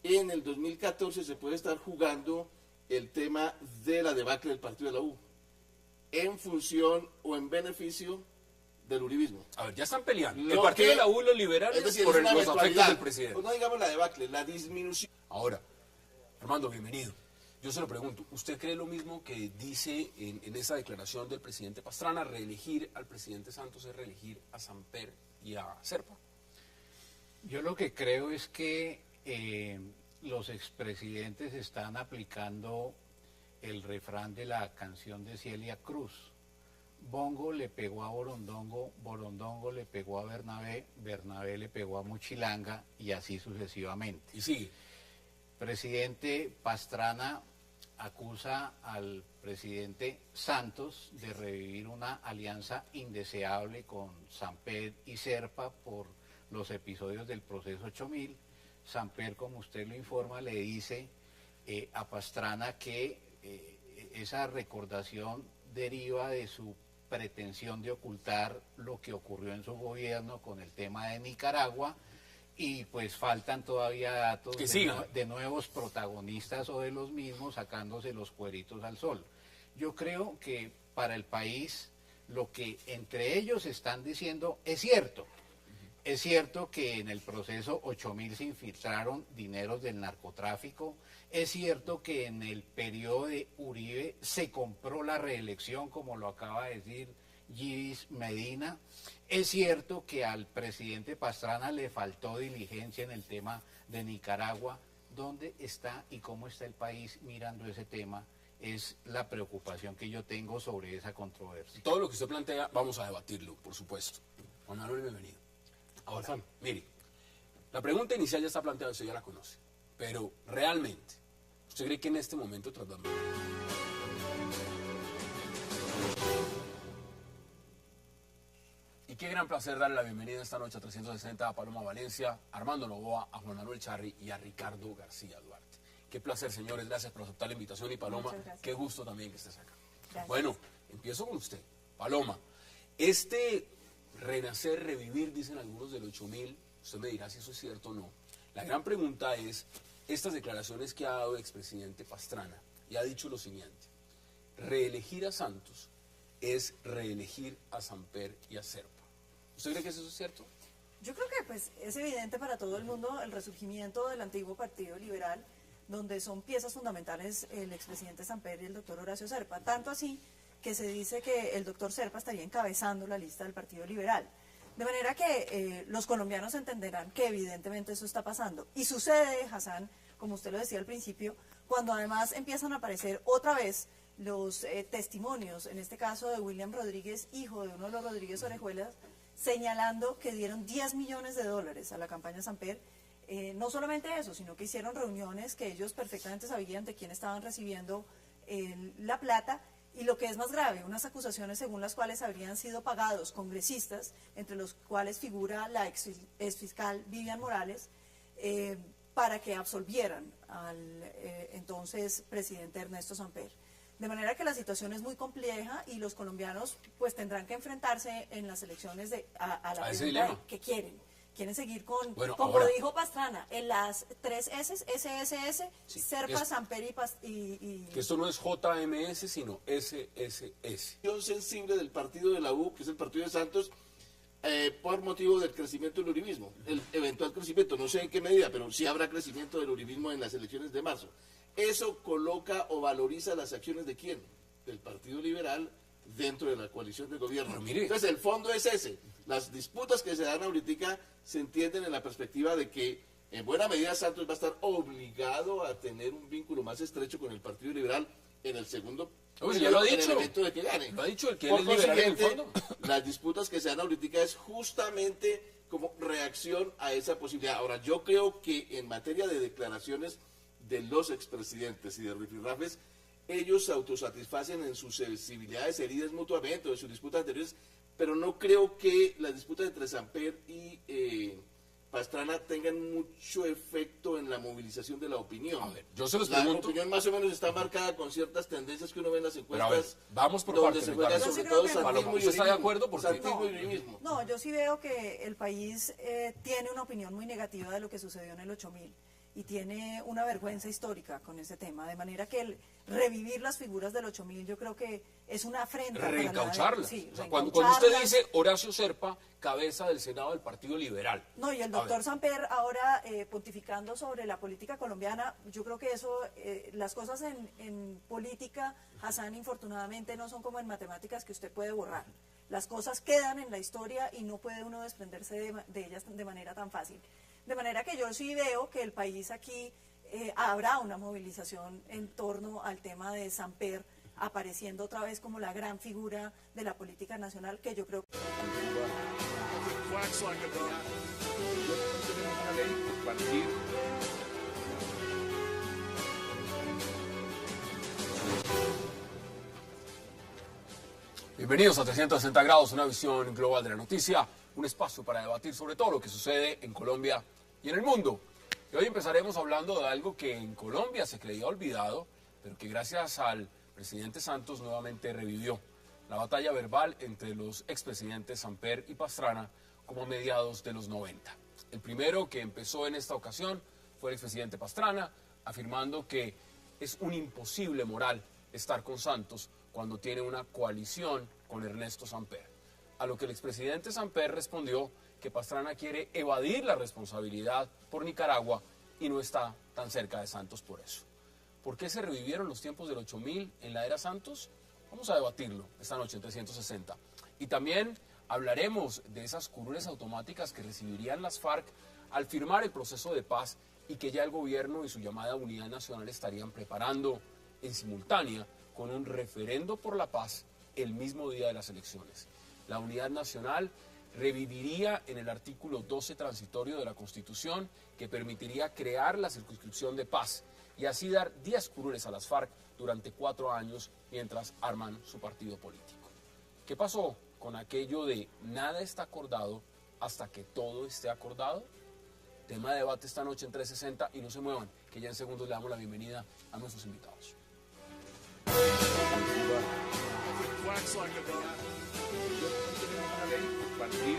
en el 2014 se puede estar jugando el tema de la debacle del Partido de la U, en función o en beneficio del uribismo. A ver, ya están peleando. El Partido de la U, los liberales, es decir, por los afectos del presidente. Pues no digamos la debacle, la disminución. Ahora, Armando, bienvenido. Yo se lo pregunto, ¿usted cree lo mismo que dice en esa declaración del presidente Pastrana? ¿Reelegir al presidente Santos es reelegir a Samper y a Serpa? Yo lo que creo es que los expresidentes están aplicando el refrán de la canción de Celia Cruz. Bongo le pegó a Borondongo, Borondongo le pegó a Bernabé, Bernabé le pegó a Muchilanga y así sucesivamente. Y sigue. Presidente Pastrana acusa al presidente Santos de revivir una alianza indeseable con Samper y Serpa por los episodios del proceso 8000. Samper, como usted lo informa, le dice a Pastrana que esa recordación deriva de su pretensión de ocultar lo que ocurrió en su gobierno con el tema de Nicaragua. Y pues faltan todavía datos de nuevos protagonistas o de los mismos sacándose los cueritos al sol. Yo creo que para el país lo que entre ellos están diciendo es cierto. Es cierto que en el proceso 8000 se infiltraron dineros del narcotráfico. Es cierto que en el periodo de Uribe se compró la reelección, como lo acaba de decir Gidis Medina. Es cierto que al presidente Pastrana le faltó diligencia en el tema de Nicaragua. ¿Dónde está y cómo está el país mirando ese tema? Es la preocupación que yo tengo sobre esa controversia. Todo lo que usted plantea vamos a debatirlo, por supuesto. Juan Manuel, bienvenido. Ahora, mire, la pregunta inicial ya está planteada, usted ya la conoce. Pero realmente, ¿usted cree que en este momento tratamos? Y qué gran placer darle la bienvenida esta noche a 360 a Paloma Valencia, a Armando Novoa, a Juan Manuel Charri y a Ricardo García Duarte. Qué placer, señores, gracias por aceptar la invitación. Y Paloma, qué gusto también que estés acá. Gracias. Bueno, empiezo con usted. Paloma, renacer, revivir, dicen algunos del 8000, usted me dirá si eso es cierto o no. La gran pregunta es, estas declaraciones que ha dado el expresidente Pastrana, y ha dicho lo siguiente, reelegir a Santos es reelegir a Samper y a Serpa. ¿Usted cree que eso es cierto? Yo creo que pues, es evidente para todo el mundo el resurgimiento del antiguo Partido Liberal, donde son piezas fundamentales el expresidente Samper y el doctor Horacio Serpa. Tanto así que se dice que el doctor Serpa estaría encabezando la lista del Partido Liberal. De manera que los colombianos entenderán que evidentemente eso está pasando. Y sucede, Hassan, como usted lo decía al principio, cuando además empiezan a aparecer otra vez los testimonios, en este caso de William Rodríguez, hijo de uno de los Rodríguez Orejuelas, señalando que dieron 10 millones de dólares a la campaña Samper. No solamente eso, sino que hicieron reuniones que ellos perfectamente sabían de quién estaban recibiendo la plata. Y lo que es más grave, unas acusaciones según las cuales habrían sido pagados congresistas, entre los cuales figura la exfiscal Vivian Morales, para que absolvieran al entonces presidente Ernesto Samper. De manera que la situación es muy compleja y los colombianos pues tendrán que enfrentarse en las elecciones a la pregunta que quieren. Quieren seguir con, como dijo Pastrana, en las 3 S, SSS, sí, Serpa, Samper y... Que esto no es JMS, sino SSS. Sensible del partido de la U, que es el partido de Santos, por motivo del crecimiento del uribismo, el eventual crecimiento, no sé en qué medida, pero sí habrá crecimiento del uribismo en las elecciones de marzo. Eso coloca o valoriza las acciones de ¿quién? Del Partido Liberal dentro de la coalición de gobierno. Entonces el fondo es ese. Las disputas que se dan ahorita se entienden en la perspectiva de que en buena medida Santos va a estar obligado a tener un vínculo más estrecho con el Partido Liberal en el segundo ya lo ha dicho. En el evento de que gane. Lo ha dicho el que él es liberal en el fondo. Las disputas que se dan ahorita es justamente como reacción a esa posibilidad. Ahora, yo creo que en materia de declaraciones de los expresidentes y de rifirrafes, ellos se autosatisfacen en sus sensibilidades heridas mutuamente o de sus disputas anteriores, pero no creo que las disputas entre Samper y Pastrana tengan mucho efecto en la movilización de la opinión. A ver, yo se los pregunto. La opinión más o menos está marcada con ciertas tendencias que uno ve en las encuestas. Pero a ver, vamos por partes. Sobre todo ¿Usted está de acuerdo? No, yo sí veo que el país tiene una opinión muy negativa de lo que sucedió en el 8000. Y tiene una vergüenza histórica con ese tema, de manera que el revivir las figuras del 8000 yo creo que es una afrenta. Reencaucharlas. Sí, o sea, cuando usted dice Horacio Serpa, cabeza del Senado del Partido Liberal. No, y el doctor Samper ahora pontificando sobre la política colombiana, yo creo que eso, las cosas en política, Hassan, infortunadamente no son como en matemáticas que usted puede borrar. Las cosas quedan en la historia y no puede uno desprenderse de ellas de manera tan fácil. De manera que yo sí veo que el país aquí habrá una movilización en torno al tema de Samper, apareciendo otra vez como la gran figura de la política nacional, que yo creo que... Bienvenidos a 360 grados, una visión global de la noticia, un espacio para debatir sobre todo lo que sucede en Colombia y en el mundo. Y hoy empezaremos hablando de algo que en Colombia se creía olvidado, pero que gracias al presidente Santos nuevamente revivió: la batalla verbal entre los expresidentes Samper y Pastrana como a mediados de los 90. El primero que empezó en esta ocasión fue el expresidente Pastrana, afirmando que es un imposible moral estar con Santos cuando tiene una coalición con Ernesto Samper. A lo que el expresidente Samper respondió que Pastrana quiere evadir la responsabilidad por Nicaragua y no está tan cerca de Santos por eso. ¿Por qué se revivieron los tiempos del 8000 en la era Santos? Vamos a debatirlo esta noche en 360. Y también hablaremos de esas curules automáticas que recibirían las FARC al firmar el proceso de paz y que ya el gobierno y su llamada Unidad Nacional estarían preparando en simultánea con un referendo por la paz el mismo día de las elecciones. La Unidad Nacional reviviría en el artículo 12 transitorio de la Constitución, que permitiría crear la circunscripción de paz y así dar 10 curules a las FARC durante 4 años mientras arman su partido político. ¿Qué pasó con aquello de nada está acordado hasta que todo esté acordado? Tema de debate esta noche en 360 y no se muevan, que ya en segundos le damos la bienvenida a nuestros invitados. Partir